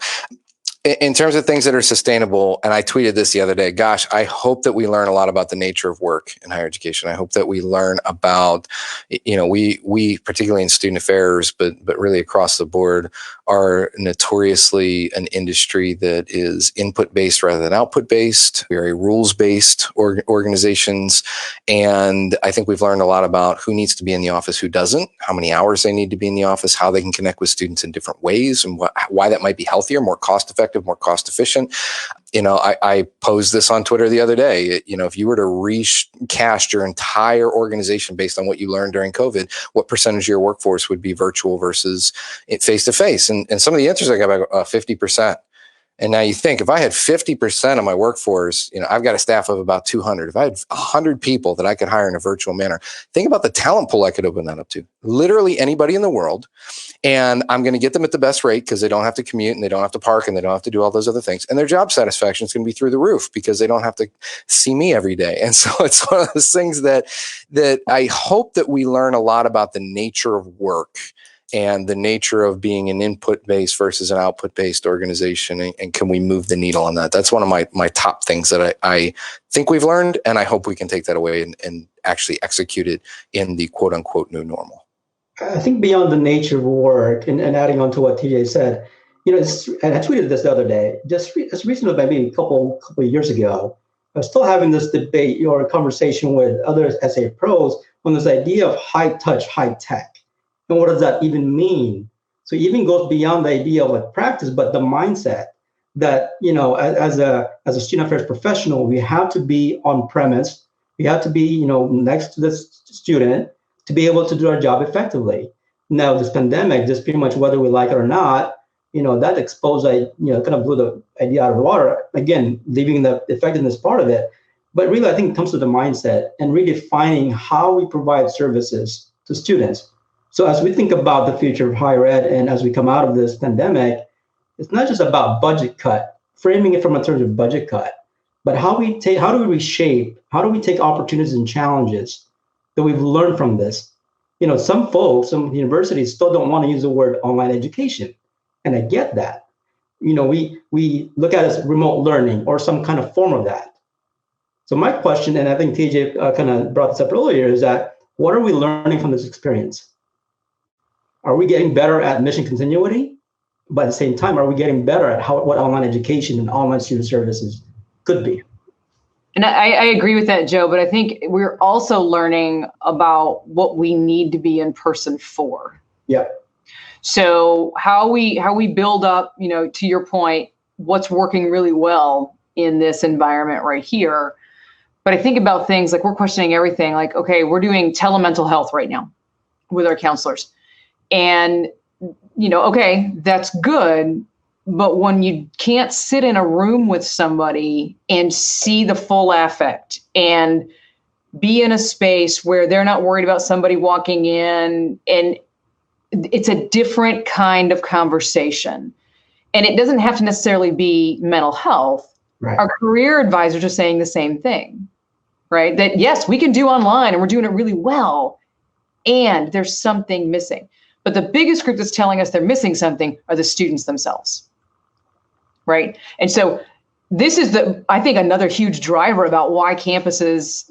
In terms of things that are sustainable, and I tweeted this the other day, gosh, I hope that we learn a lot about the nature of work in higher education. I hope that we learn about, we particularly in student affairs, but really across the board, are notoriously an industry that is input-based rather than output-based, very rules-based organizations. And I think we've learned a lot about who needs to be in the office, who doesn't, how many hours they need to be in the office, how they can connect with students in different ways, and why that might be healthier, more cost-effective, more cost efficient. I posed this on Twitter the other day. If you were to recast your entire organization based on what you learned during COVID, what percentage of your workforce would be virtual versus face-to-face? And some of the answers I got about 50%. And now you think, if I had 50% of my workforce, I've got a staff of about 200. If I had 100 people that I could hire in a virtual manner, think about the talent pool I could open that up to. Literally anybody in the world. And I'm going to get them at the best rate because they don't have to commute and they don't have to park and they don't have to do all those other things. And their job satisfaction is going to be through the roof because they don't have to see me every day. And so it's one of those things that I hope that we learn a lot about the nature of work and the nature of being an input-based versus an output-based organization. And can we move the needle on that? That's one of my top things that I think we've learned. And I hope we can take that away and actually execute it in the quote unquote new normal. I think beyond the nature of work and adding on to what TJ said, and I tweeted this the other day, just as recently, maybe a couple of years ago, I was still having this debate or a conversation with other SA pros on this idea of high touch, high tech. And what does that even mean? So it even goes beyond the idea of like practice, but the mindset that, as a student affairs professional, we have to be on premise. We have to be, next to the student to be able to do our job effectively. Now, this pandemic, just pretty much whether we like it or not, that exposed, kind of blew the idea out of the water. Again, leaving the effectiveness part of it. But really, I think it comes to the mindset and redefining how we provide services to students. So as we think about the future of higher ed and as we come out of this pandemic, it's not just about budget cut, framing it from a terms of budget cut, but how do we reshape, how do we take opportunities and challenges that we've learned from this? Some folks, some universities still don't want to use the word online education. And I get that. We look at it as remote learning or some kind of form of that. So my question, and I think TJ kind of brought this up earlier, is that what are we learning from this experience? Are we getting better at mission continuity? But at the same time, are we getting better at what online education and online student services could be? And I agree with that, Joe, but I think we're also learning about what we need to be in person for. Yeah. So how we build up, to your point, what's working really well in this environment right here. But I think about things like we're questioning everything. Like, okay, we're doing telemental health right now with our counselors. And, okay, that's good. But when you can't sit in a room with somebody and see the full affect and be in a space where they're not worried about somebody walking in, and it's a different kind of conversation. And it doesn't have to necessarily be mental health. Right. Our career advisors are saying the same thing, right? That yes, we can do online and we're doing it really well. And there's something missing. But the biggest group that's telling us they're missing something are the students themselves. Right. And so this is I think another huge driver about why campuses,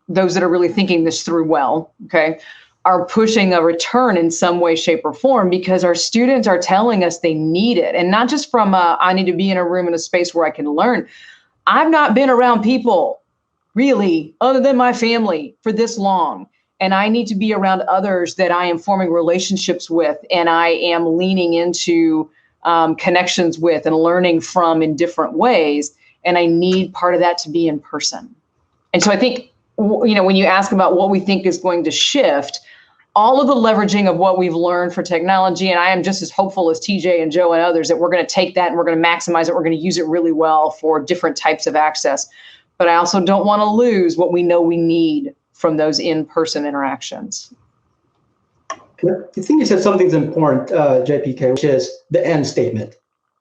those that are really thinking this through well, okay, are pushing a return in some way, shape, or form, because our students are telling us they need it. And not just from I need to be in a room in a space where I can learn. I've not been around people really other than my family for this long. And I need to be around others that I am forming relationships with and I am leaning into connections with and learning from in different ways. And I need part of that to be in person. And so I think, when you ask about what we think is going to shift, all of the leveraging of what we've learned for technology, and I am just as hopeful as TJ and Joe and others that we're going to take that and we're going to maximize it. We're going to use it really well for different types of access. But I also don't want to lose what we know we need from those in-person interactions. I think you said something's important, JPK, which is the end statement.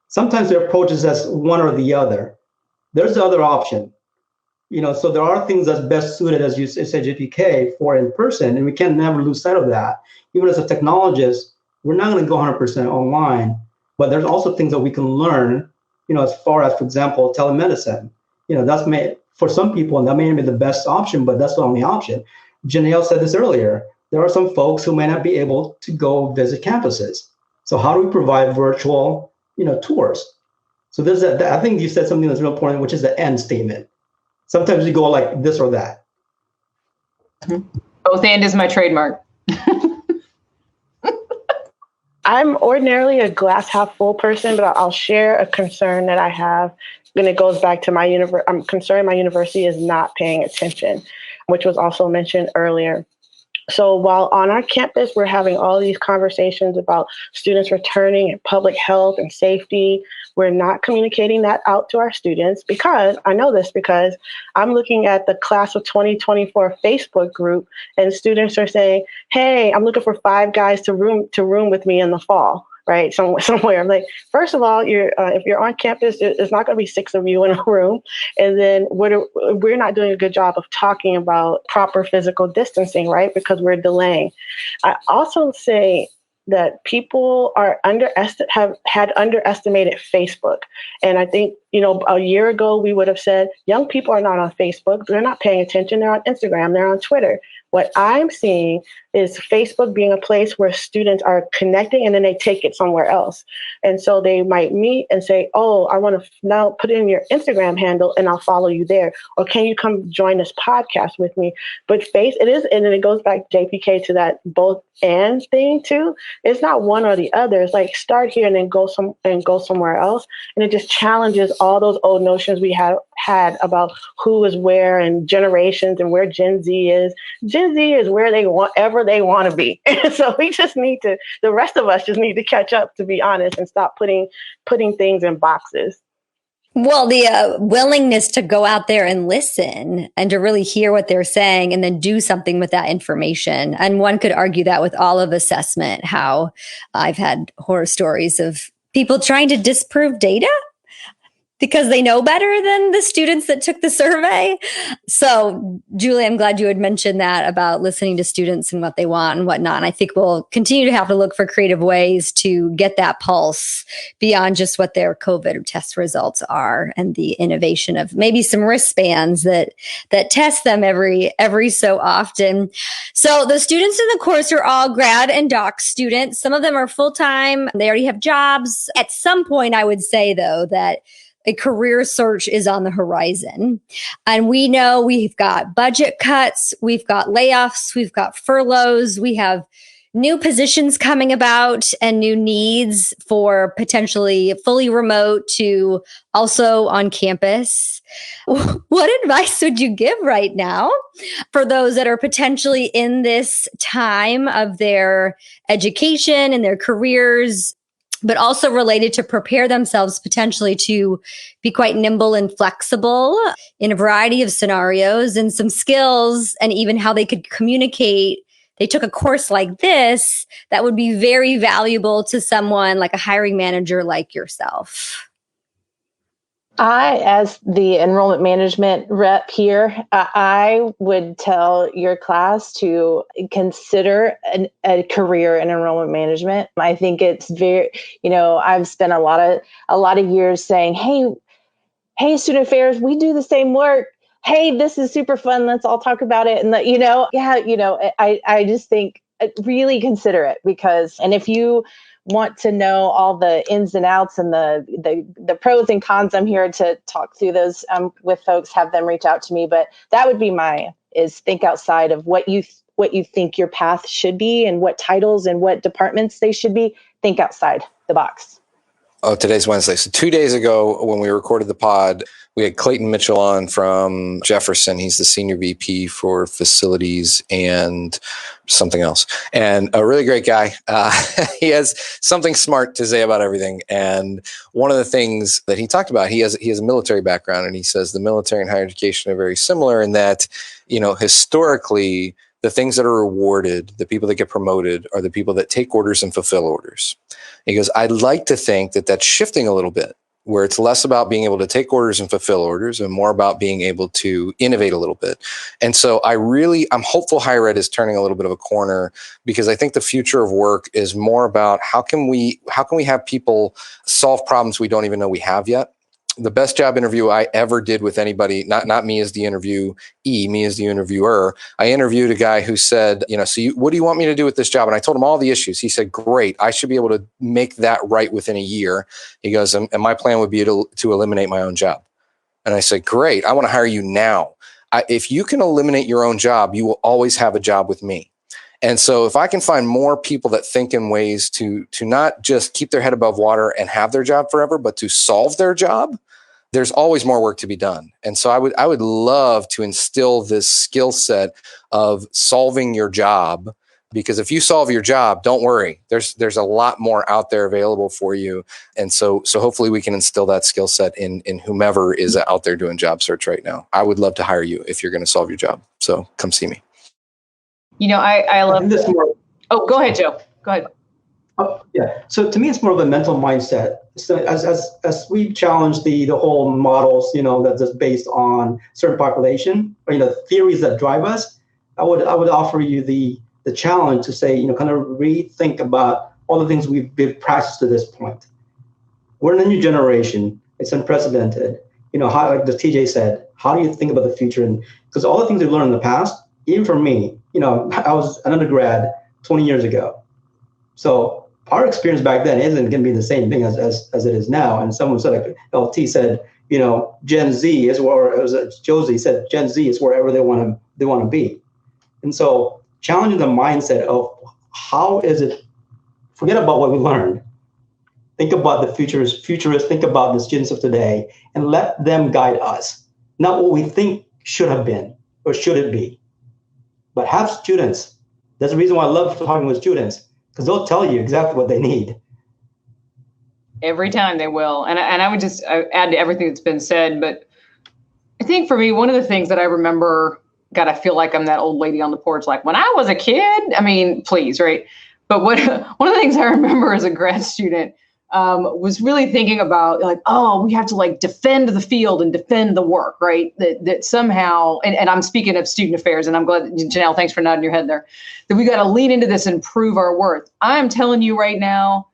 Sometimes the approach is as one or the other. there's the other option. So there are things that's best suited, as you said, JPK, for in person, and we can never lose sight of that. Even as a technologist, we're not going to go 100% online, but there's also things that we can learn, as far as, for example, telemedicine. That's made for some people, and that may be the best option, but that's the only option. Janelle said this earlier. There are some folks who may not be able to go visit campuses. So how do we provide virtual, tours? So there's that. I think you said something that's real important, which is the end statement. Sometimes you go like this or that. Both and is my trademark. I'm ordinarily a glass half full person, but I'll share a concern that I have. And it goes back to I'm concerned my university is not paying attention, which was also mentioned earlier. So while on our campus, we're having all these conversations about students returning and public health and safety, we're not communicating that out to our students because I know this because I'm looking at the class of 2024 Facebook group and students are saying, hey, I'm looking for 5 guys to room with me in the fall. Right, somewhere. I'm like, first of all, if you're on campus, it's not going to be 6 of you in a room, and then we're not doing a good job of talking about proper physical distancing, right? Because we're delaying. I also say that people have had underestimated Facebook, and I think a year ago we would have said young people are not on Facebook, they're not paying attention, they're on Instagram, they're on Twitter. What I'm seeing is Facebook being a place where students are connecting and then they take it somewhere else. And so they might meet and say, oh, I want to now put in your Instagram handle and I'll follow you there. Or can you come join this podcast with me? But it is, and then it goes back, JPK, to that both and thing too. It's not one or the other. It's like start here and then go somewhere else. And it just challenges all those old notions we had about who is where and generations and where Gen Z is. Gen Z is where wherever they want to be. So we just the rest of us just need to catch up, to be honest, and stop putting things in boxes. Well, the willingness to go out there and listen and to really hear what they're saying and then do something with that information. And one could argue that with all of assessment, how I've had horror stories of people trying to disprove data because they know better than the students that took the survey. So, Julie, I'm glad you had mentioned that about listening to students and what they want and whatnot. And I think we'll continue to have to look for creative ways to get that pulse beyond just what their COVID test results are and the innovation of maybe some wristbands that test them every so often. So the students in the course are all grad and doc students. Some of them are full-time. They already have jobs. At some point, I would say, though, that a career search is on the horizon. And we know we've got budget cuts, we've got layoffs, we've got furloughs, we have new positions coming about and new needs for potentially fully remote to also on campus. What advice would you give right now for those that are potentially in this time of their education and their careers, but also related to prepare themselves potentially to be quite nimble and flexible in a variety of scenarios and some skills and even how they could communicate? They took a course like this that would be very valuable to someone like a hiring manager like yourself. I, as the enrollment management rep here, I would tell your class to consider a career in enrollment management. I think it's very, I've spent a lot of years saying, hey, student affairs, we do the same work. Hey, this is super fun. Let's all talk about it. And I just think really consider it and if you want to know all the ins and outs and the pros and cons, I'm here to talk through those with folks, have them reach out to me. But that would be is think outside of what you think your path should be and what titles and what departments they should be. Think outside the box. Oh, today's Wednesday. So 2 days ago when we recorded the pod, we had Clayton Mitchell on from Jefferson. He's the senior VP for facilities and something else. And a really great guy. He has something smart to say about everything. And one of the things that he talked about, he has a military background, and he says the military and higher education are very similar in that, historically, the things that are rewarded, the people that get promoted, are the people that take orders and fulfill orders. He goes, I'd like to think that that's shifting a little bit where it's less about being able to take orders and fulfill orders and more about being able to innovate a little bit. And so I'm hopeful higher ed is turning a little bit of a corner, because I think the future of work is more about how can we have people solve problems we don't even know we have yet. The best job interview I ever did with anybody, not me as the interviewee, me as the interviewer. I interviewed a guy who said, what do you want me to do with this job? And I told him all the issues. He said, great, I should be able to make that right within a year. He goes, and my plan would be to eliminate my own job. And I said, great, I want to hire you now. If you can eliminate your own job, you will always have a job with me. And so if I can find more people that think in ways to not just keep their head above water and have their job forever, but to solve their job, there's always more work to be done. And so I would love to instill this skill set of solving your job, because if you solve your job, don't worry, there's a lot more out there available for you. And so hopefully we can instill that skill set in whomever is out there doing job search right now. I would love to hire you if you're going to solve your job. So come see me. I love this. Oh, go ahead, Joe. Go ahead. Yeah. So to me, it's more of a mental mindset. So as we challenge the whole models, that's based on certain population, or theories that drive us, I would offer you the challenge to say, kind of rethink about all the things we've practiced to this point. We're in a new generation. It's unprecedented. How, like the TJ said, how do you think about the future? And because all the things we've learned in the past, even for me, I was an undergrad 20 years ago. So our experience back then isn't going to be the same thing as it is now. And someone said, like LT said, Gen Z is where, Josie said, Gen Z is wherever they want to be. And so challenging the mindset of how is it, forget about what we learned. Think about the futurists, think about the students of today, and let them guide us. Not what we think should have been or should it be, but have students. That's the reason why I love talking with students, because they'll tell you exactly what they need. Every time they will. And I would just add to everything that's been said. But I think for me, one of the things that I remember, God, I feel like I'm that old lady on the porch, like when I was a kid, I mean, please, right? But one of the things I remember as a grad student was really thinking about like, oh, we have to like defend the field and defend the work, right? That somehow, and I'm speaking of student affairs, and I'm glad, Janelle, thanks for nodding your head there, that we got to lean into this and prove our worth. I'm telling you right now,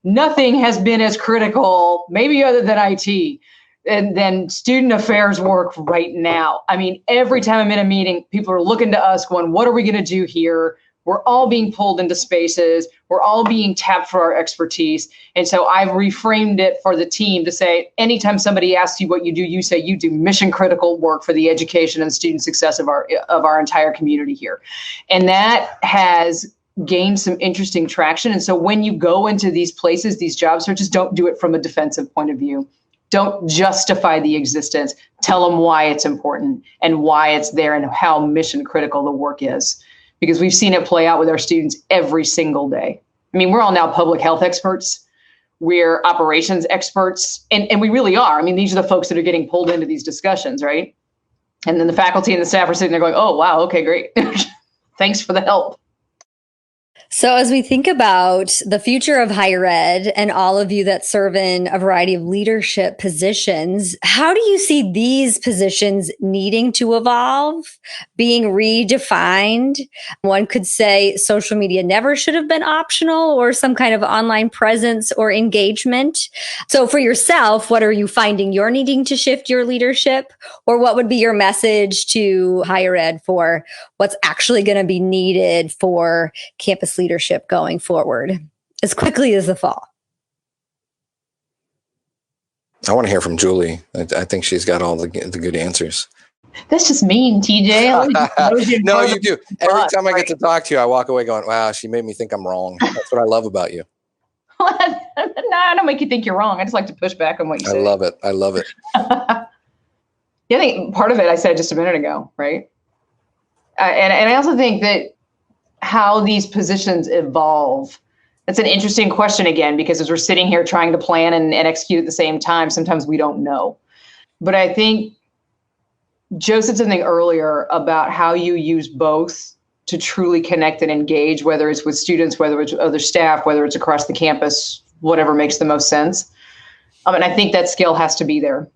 nothing has been as critical, maybe other than IT, than student affairs work right now. I mean, every time I'm in a meeting, people are looking to us going, what are we going to do here? We're all being pulled into spaces. We're all being tapped for our expertise. And so I've reframed it for the team to say, anytime somebody asks you what you do, you say you do mission critical work for the education and student success of our entire community here. And that has gained some interesting traction. And so when you go into these places, these job searches, don't do it from a defensive point of view. Don't justify the existence. Tell them why it's important and why it's there and how mission critical the work is. Because we've seen it play out with our students every single day. I mean, we're all now public health experts. We're operations experts. And we really are. I mean, these are the folks that are getting pulled into these discussions, right? And then the faculty and the staff are sitting there going, oh, wow, okay, great. Thanks for the help. So as we think about the future of higher ed and all of you that serve in a variety of leadership positions, how do you see these positions needing to evolve, being redefined? One could say social media never should have been optional, or some kind of online presence or engagement. So for yourself, what are you finding you're needing to shift your leadership? Or what would be your message to higher ed for what's actually going to be needed for campus leadership going forward as quickly as the fall? I want to hear from Julie. I think she's got all the good answers. That's just mean, TJ. No, you do. Every time I get to talk to you, I walk away going, wow, she made me think I'm wrong. That's what I love about you. No, I don't make you think you're wrong. I just like to push back on what you say. I love it. Yeah, I think part of it I said just a minute ago, right? And I also think that how these positions evolve, that's an interesting question again, because as we're sitting here trying to plan and execute at the same time, sometimes we don't know. But I think Joe said something earlier about how you use both to truly connect and engage, whether it's with students, whether it's with other staff, whether it's across the campus, whatever makes the most sense. And I think that skill has to be there.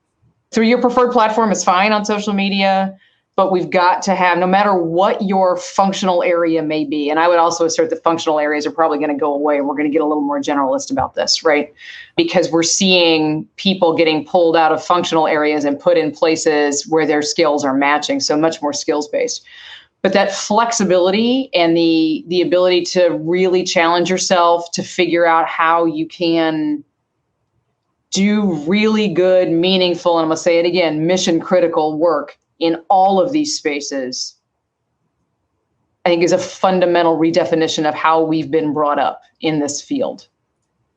Through your preferred platform is fine on social media, but we've got to have, no matter what your functional area may be, and I would also assert that functional areas are probably going to go away, and we're going to get a little more generalist about this, right? Because we're seeing people getting pulled out of functional areas and put in places where their skills are matching, so much more skills-based. But that flexibility and the ability to really challenge yourself to figure out how you can do really good, meaningful, and I'm going to say it again, mission critical work in all of these spaces, I think is a fundamental redefinition of how we've been brought up in this field.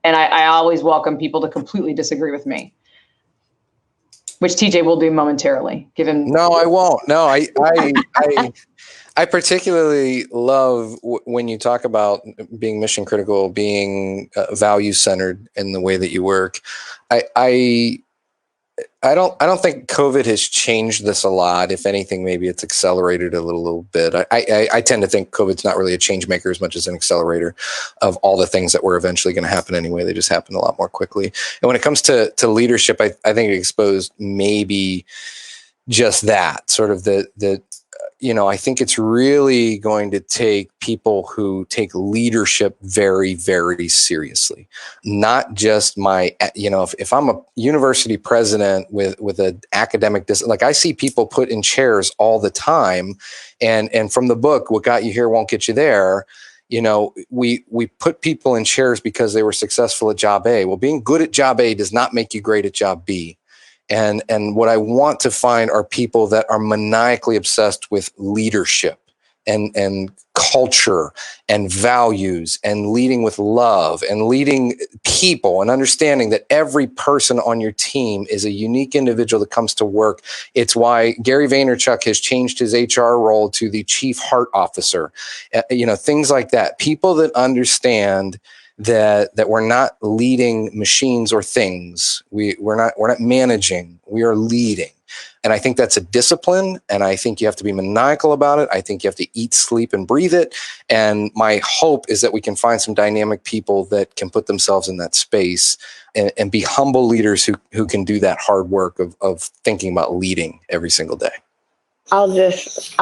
And I always welcome people to completely disagree with me, which TJ will do momentarily, given. No, I won't. No, I particularly love when you talk about being mission critical, being value centered in the way that you work. I don't think COVID has changed this a lot. If anything, maybe it's accelerated a little bit. I tend to think COVID's not really a change maker as much as an accelerator of all the things that were eventually going to happen anyway. They just happened a lot more quickly. And when it comes to leadership, I think it exposed maybe just that sort of the I think it's really going to take people who take leadership very, very seriously. Not just if I'm a university president with an academic, like I see people put in chairs all the time. And from the book, What Got You Here Won't Get You There, we put people in chairs because they were successful at job A. Well, being good at job A does not make you great at job B. And what I want to find are people that are maniacally obsessed with leadership and culture and values and leading with love and leading people and understanding that every person on your team is a unique individual that comes to work. It's why Gary Vaynerchuk has changed his HR role to the chief heart officer. Things like that. People that understand that we're not leading machines or things. We're not managing. We are leading. And I think that's a discipline. And I think you have to be maniacal about it. I think you have to eat, sleep, and breathe it. And my hope is that we can find some dynamic people that can put themselves in that space and be humble leaders who can do that hard work of thinking about leading every single day. I'll just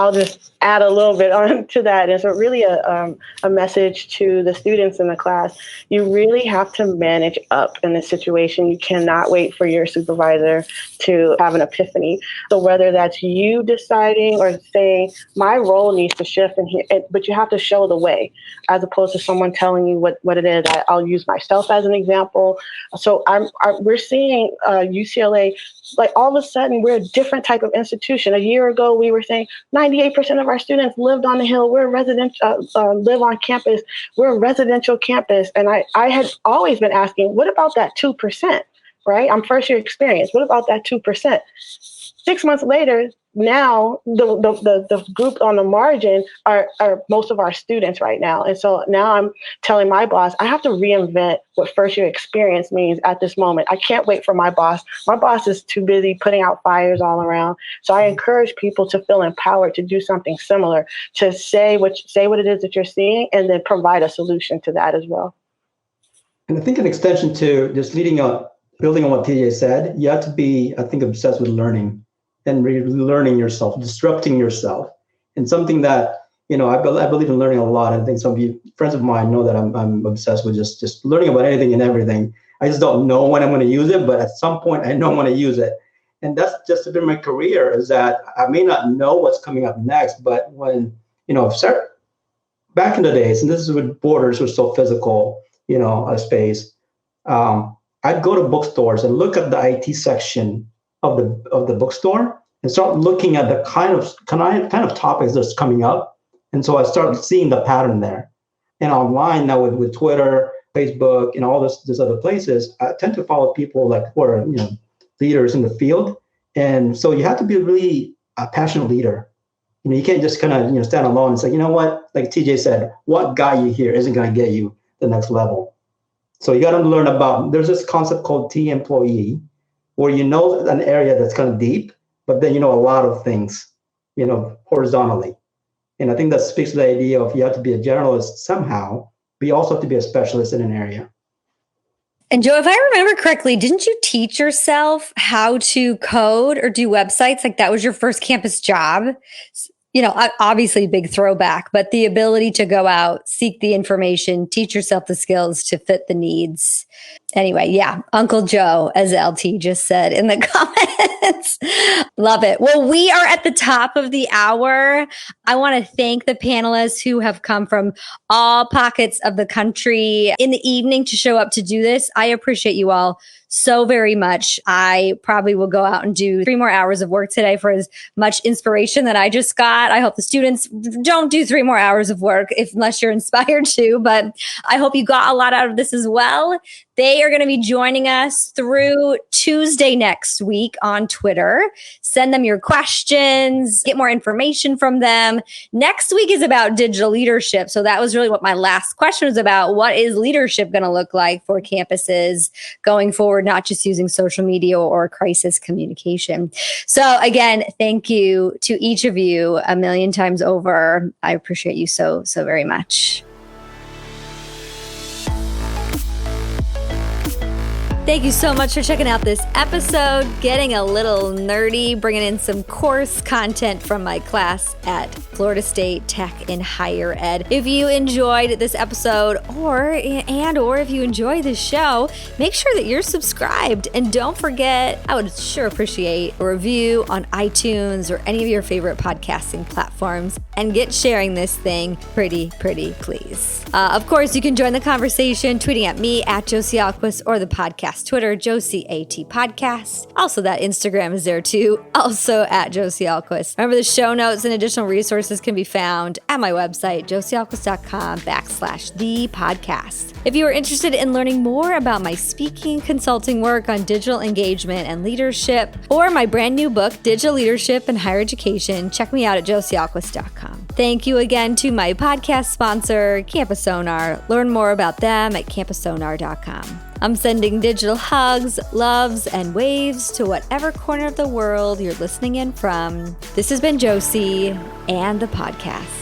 add a little bit on to that. It's really a message to the students in the class. You really have to manage up in this situation. You cannot wait for your supervisor to have an epiphany. So whether that's you deciding or saying, my role needs to shift in here, but you have to show the way, as opposed to someone telling you what it is. I'll use myself as an example. So we're seeing UCLA, like all of a sudden, we're a different type of institution. A year ago, we were saying 98% of our students lived on the Hill. We're live on campus. We're a residential campus. And I had always been asking, what about that 2%, right? I'm first year experience. What about that 2%? 6 months later, now the group on the margin are most of our students right now. And so now I'm telling my boss, I have to reinvent what first year experience means at this moment. I can't wait for my boss. My boss is too busy putting out fires all around. So I encourage people to feel empowered to do something similar, to say what it is that you're seeing, and then provide a solution to that as well. And I think an extension to just building on what TJ said, you have to be, I think, obsessed with learning and relearning yourself, disrupting yourself. And something that, I believe in learning a lot. I think some of you, friends of mine, know that I'm obsessed with just learning about anything and everything. I just don't know when I'm going to use it, but at some point I know I'm going to use it. And that's just been my career, is that I may not know what's coming up next, but when, back in the days, and this is when borders were so physical, a space, I'd go to bookstores and look at the IT section of the bookstore and start looking at the kind of topics that's coming up. And so I started seeing the pattern there. And online now with Twitter, Facebook, and all these other places, I tend to follow people who are leaders in the field. And so you have to be really a passionate leader. You can't just kind of stand alone and say, you know what, like TJ said, what got you here isn't going to get you the next level. So you got to learn about, there's this concept called T-employee, where an area that's kind of deep, but then a lot of things, horizontally. And I think that speaks to the idea of you have to be a generalist somehow, but you also have to be a specialist in an area. And Joe, if I remember correctly, didn't you teach yourself how to code or do websites? Like that was your first campus job? Obviously big throwback, but the ability to go out, seek the information, teach yourself the skills to fit the needs. Anyway, yeah, Uncle Joe, as LT just said in the comments. Love it. Well, we are at the top of the hour. I want to thank the panelists who have come from all pockets of the country in the evening to show up to do this. I appreciate you all so very much. I probably will go out and do 3 more hours of work today for as much inspiration that I just got. I hope the students don't do 3 more hours of work unless you're inspired to, but I hope you got a lot out of this as well. They are going to be joining us through Tuesday next week on Twitter. Send them your questions, get more information from them. Next week is about digital leadership. So that was really what my last question was about. What is leadership going to look like for campuses going forward, not just using social media or crisis communication? So again, thank you to each of you a million times over. I appreciate you so very much. Thank you so much for checking out this episode, getting a little nerdy, bringing in some course content from my class at Florida State Tech in Higher Ed. If you enjoyed this episode or if you enjoy this show, make sure that you're subscribed. And don't forget, I would sure appreciate a review on iTunes or any of your favorite podcasting platforms, and get sharing this thing pretty please. Of course, you can join the conversation tweeting at me at Josie Alquist or the podcast Twitter, Josie AT Podcast. Also, that Instagram is there too, also at Josie Alquist. Remember, the show notes and additional resources can be found at my website, josiealquist.com/the podcast. If you are interested in learning more about my speaking consulting work on digital engagement and leadership, or my brand new book, Digital Leadership in Higher Education, check me out at josiealquist.com. Thank you again to my podcast sponsor, Campus Sonar. Learn more about them at campussonar.com. I'm sending digital hugs, loves, and waves to whatever corner of the world you're listening in from. This has been Josie and the podcast.